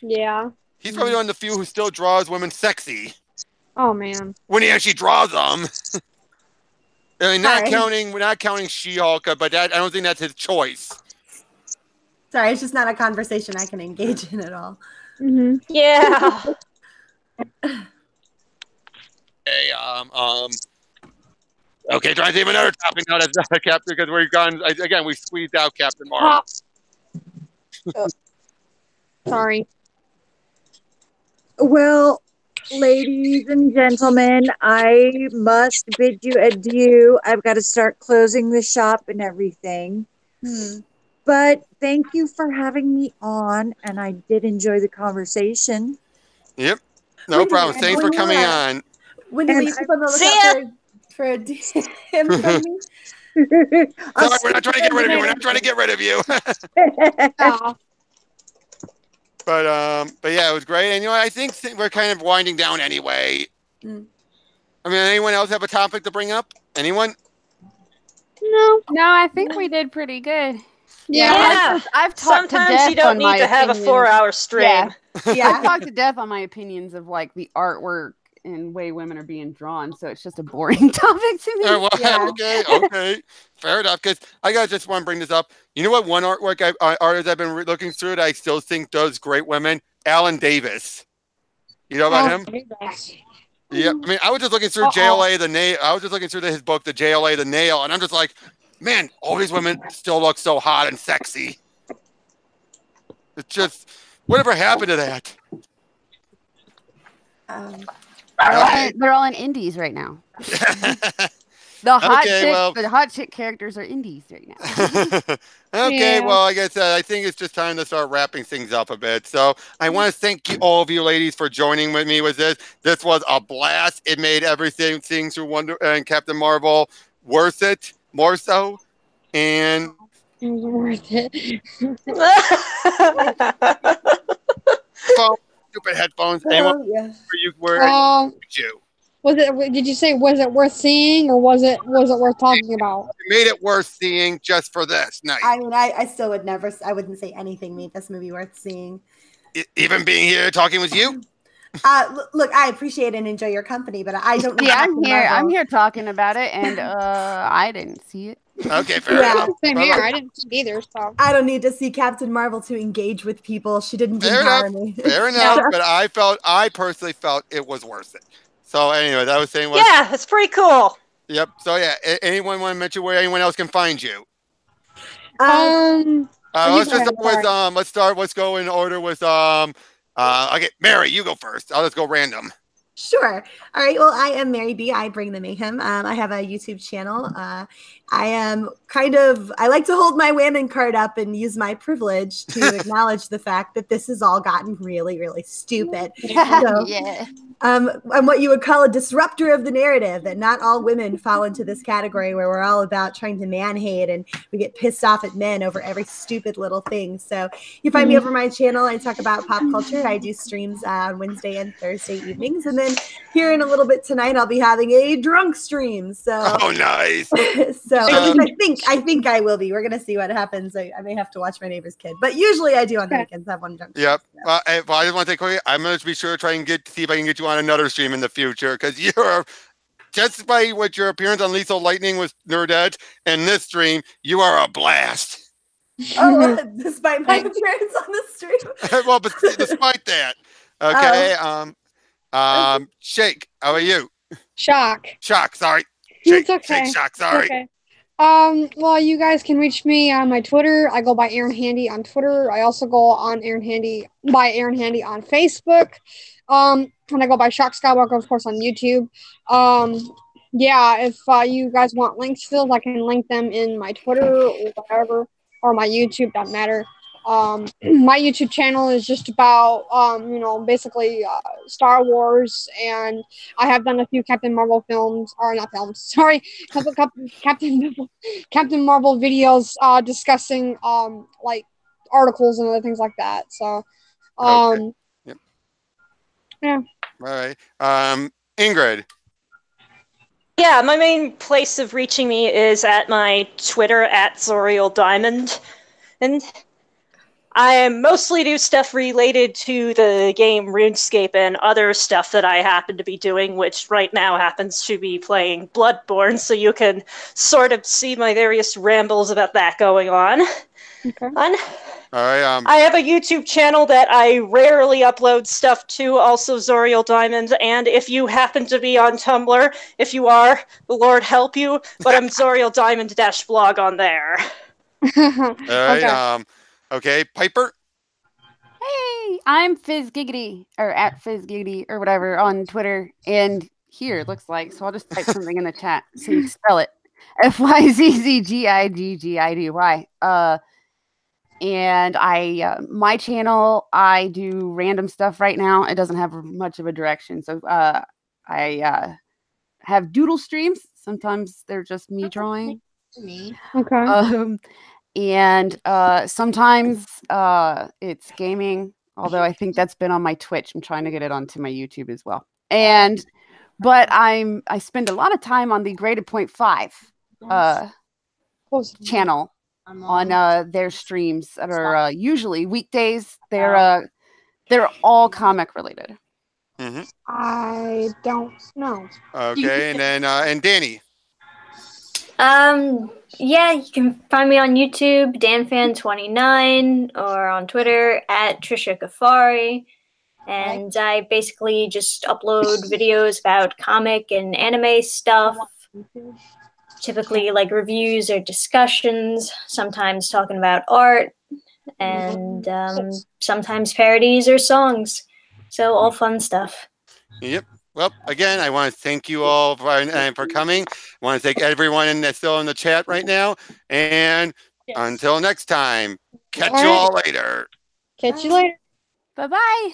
Yeah. He's probably one of the few who still draws women sexy. Oh man. When he actually draws them. I mean, we're not counting She-Hulk, but I don't think that's his choice. Sorry, it's just not a conversation I can engage in at all. Mm-hmm. Yeah. Hey, okay, trying to think of another topic now that's not Captain, because we've gone, again, we squeezed out Captain Marvel. Sorry. Well, ladies and gentlemen, I must bid you adieu. I've got to start closing the shop and everything. But thank you for having me on, and I did enjoy the conversation. Yep, no problem. Thanks for coming on. When do we keep on the lookout for a DM from me? Sorry, we're not trying to get rid of you. We're not trying to get rid of you. But yeah, it was great. And I think we're kind of winding down anyway. I mean, anyone else have a topic to bring up? Anyone? No, I think we did pretty good. Yeah. I've talked Sometimes to death you don't on my need to have a opinions. 4-hour stream. Yeah. I've talked to death on my opinions of like the artwork and way women are being drawn, so it's just a boring topic to me. Okay, fair enough. Because I just want to bring this up. You know what? One artist I've been looking through that I still think does great women. Alan Davis. You know about him? Yeah. I mean, I was just looking through JLA the Nail. I was just looking through his book, the JLA the Nail, and I'm just like, man, all these women still look so hot and sexy. It's just, whatever happened to that? They're all in indies right now. The hot chick characters are indies right now. Okay, well, like I said, I think it's just time to start wrapping things up a bit. So I want to thank all of you ladies for joining with me with this. This was a blast. It made everything through Wonder and Captain Marvel worth it, more so. And it was worth it. Stupid headphones. Anyone you? Was it? Did you say was it worth seeing or was it worth talking about? You made it worth seeing just for this night. I mean, I still would never. I wouldn't say anything made this movie worth seeing. Even being here talking with you. Look, I appreciate and enjoy your company, but I don't. Yeah, I'm here talking about it, and I didn't see it. Okay, fair enough. Same here. I didn't see it either. So I don't need to see Captain Marvel to engage with people. She didn't empower me. Fair enough. But I personally felt it was worth it. So anyway, that was saying. Yeah, it's pretty cool. Yep. So yeah, anyone want to mention where anyone else can find you? let's start. Let's go in order with okay, Mary, you go first. I'll just go random. Sure. All right. Well, I am Mary B. I bring the mayhem. I have a YouTube channel. I like to hold my whammon card up and use my privilege to acknowledge the fact that this has all gotten really, really stupid. So, yeah. I'm what you would call a disruptor of the narrative, that not all women fall into this category where we're all about trying to man hate and we get pissed off at men over every stupid little thing. So you find me over my channel. I talk about pop culture. I do streams on Wednesday and Thursday evenings. And then here in a little bit tonight, I'll be having a drunk stream. So nice. So at least I think I will be. We're going to see what happens. I may have to watch my neighbor's kid, but usually I do on the weekends have one drunk. Yep. So. Well, I just want to take quickly. I'm going to be sure to try and see if I can get you on another stream in the future, because you're just by what your appearance on Lethal Lightning with Nerdette and this stream, you are a blast. Oh, despite my appearance on the stream. Well, but despite that, okay. Shake, how are you? Shock, sorry. It's okay. Shake, Shock, sorry. Okay. Well, you guys can reach me on my Twitter. I go by Aaron Handy on Twitter. I also go on Aaron Handy on Facebook. And I go by Shock Skywalker, of course, on YouTube. Yeah, if you guys want links filled, I can link them in my Twitter or whatever, or my YouTube, doesn't matter. My YouTube channel is just about, basically Star Wars, and I have done a few Captain Marvel films, or not films, sorry, Captain Marvel videos discussing, like, articles and other things like that. So, okay. Yep. Yeah. All right. Ingrid. Yeah, my main place of reaching me is at my Twitter at Zoriel Diamond, and I mostly do stuff related to the game RuneScape and other stuff that I happen to be doing, which right now happens to be playing Bloodborne, so you can sort of see my various rambles about that going on. Okay. All right. I have a YouTube channel that I rarely upload stuff to, also Zoriel Diamond, and if you happen to be on Tumblr, if you are, the Lord help you, but I'm Zoriel Diamond-blog on there. All right. Okay, Piper. Hey, I'm Fizz Giggity, or at Fizz Giggity, or whatever, on Twitter, and here it looks like, so I'll just type something in the chat so you spell it. FYZZGIGGIDY. And my channel, I do random stuff right now. It doesn't have much of a direction. So I have doodle streams. Sometimes they're just me drawing. Okay. And sometimes it's gaming, although I think that's been on my Twitch. I'm trying to get it onto my YouTube as well. But I spend a lot of time on the Graded Point 5 channel on their streams that are usually weekdays. They're all comic related. Mm-hmm. I don't know. Okay, and then and Danny. Yeah, you can find me on YouTube, DanFan29, or on Twitter at Trisha Ghaffari. And I basically just upload videos about comic and anime stuff. Typically like reviews or discussions, sometimes talking about art, and sometimes parodies or songs. So all fun stuff. Yep. Well, again, I want to thank you all for coming. I want to thank everyone that's still in the chat right now. And until next time, catch you all later. Catch you later. Bye-bye.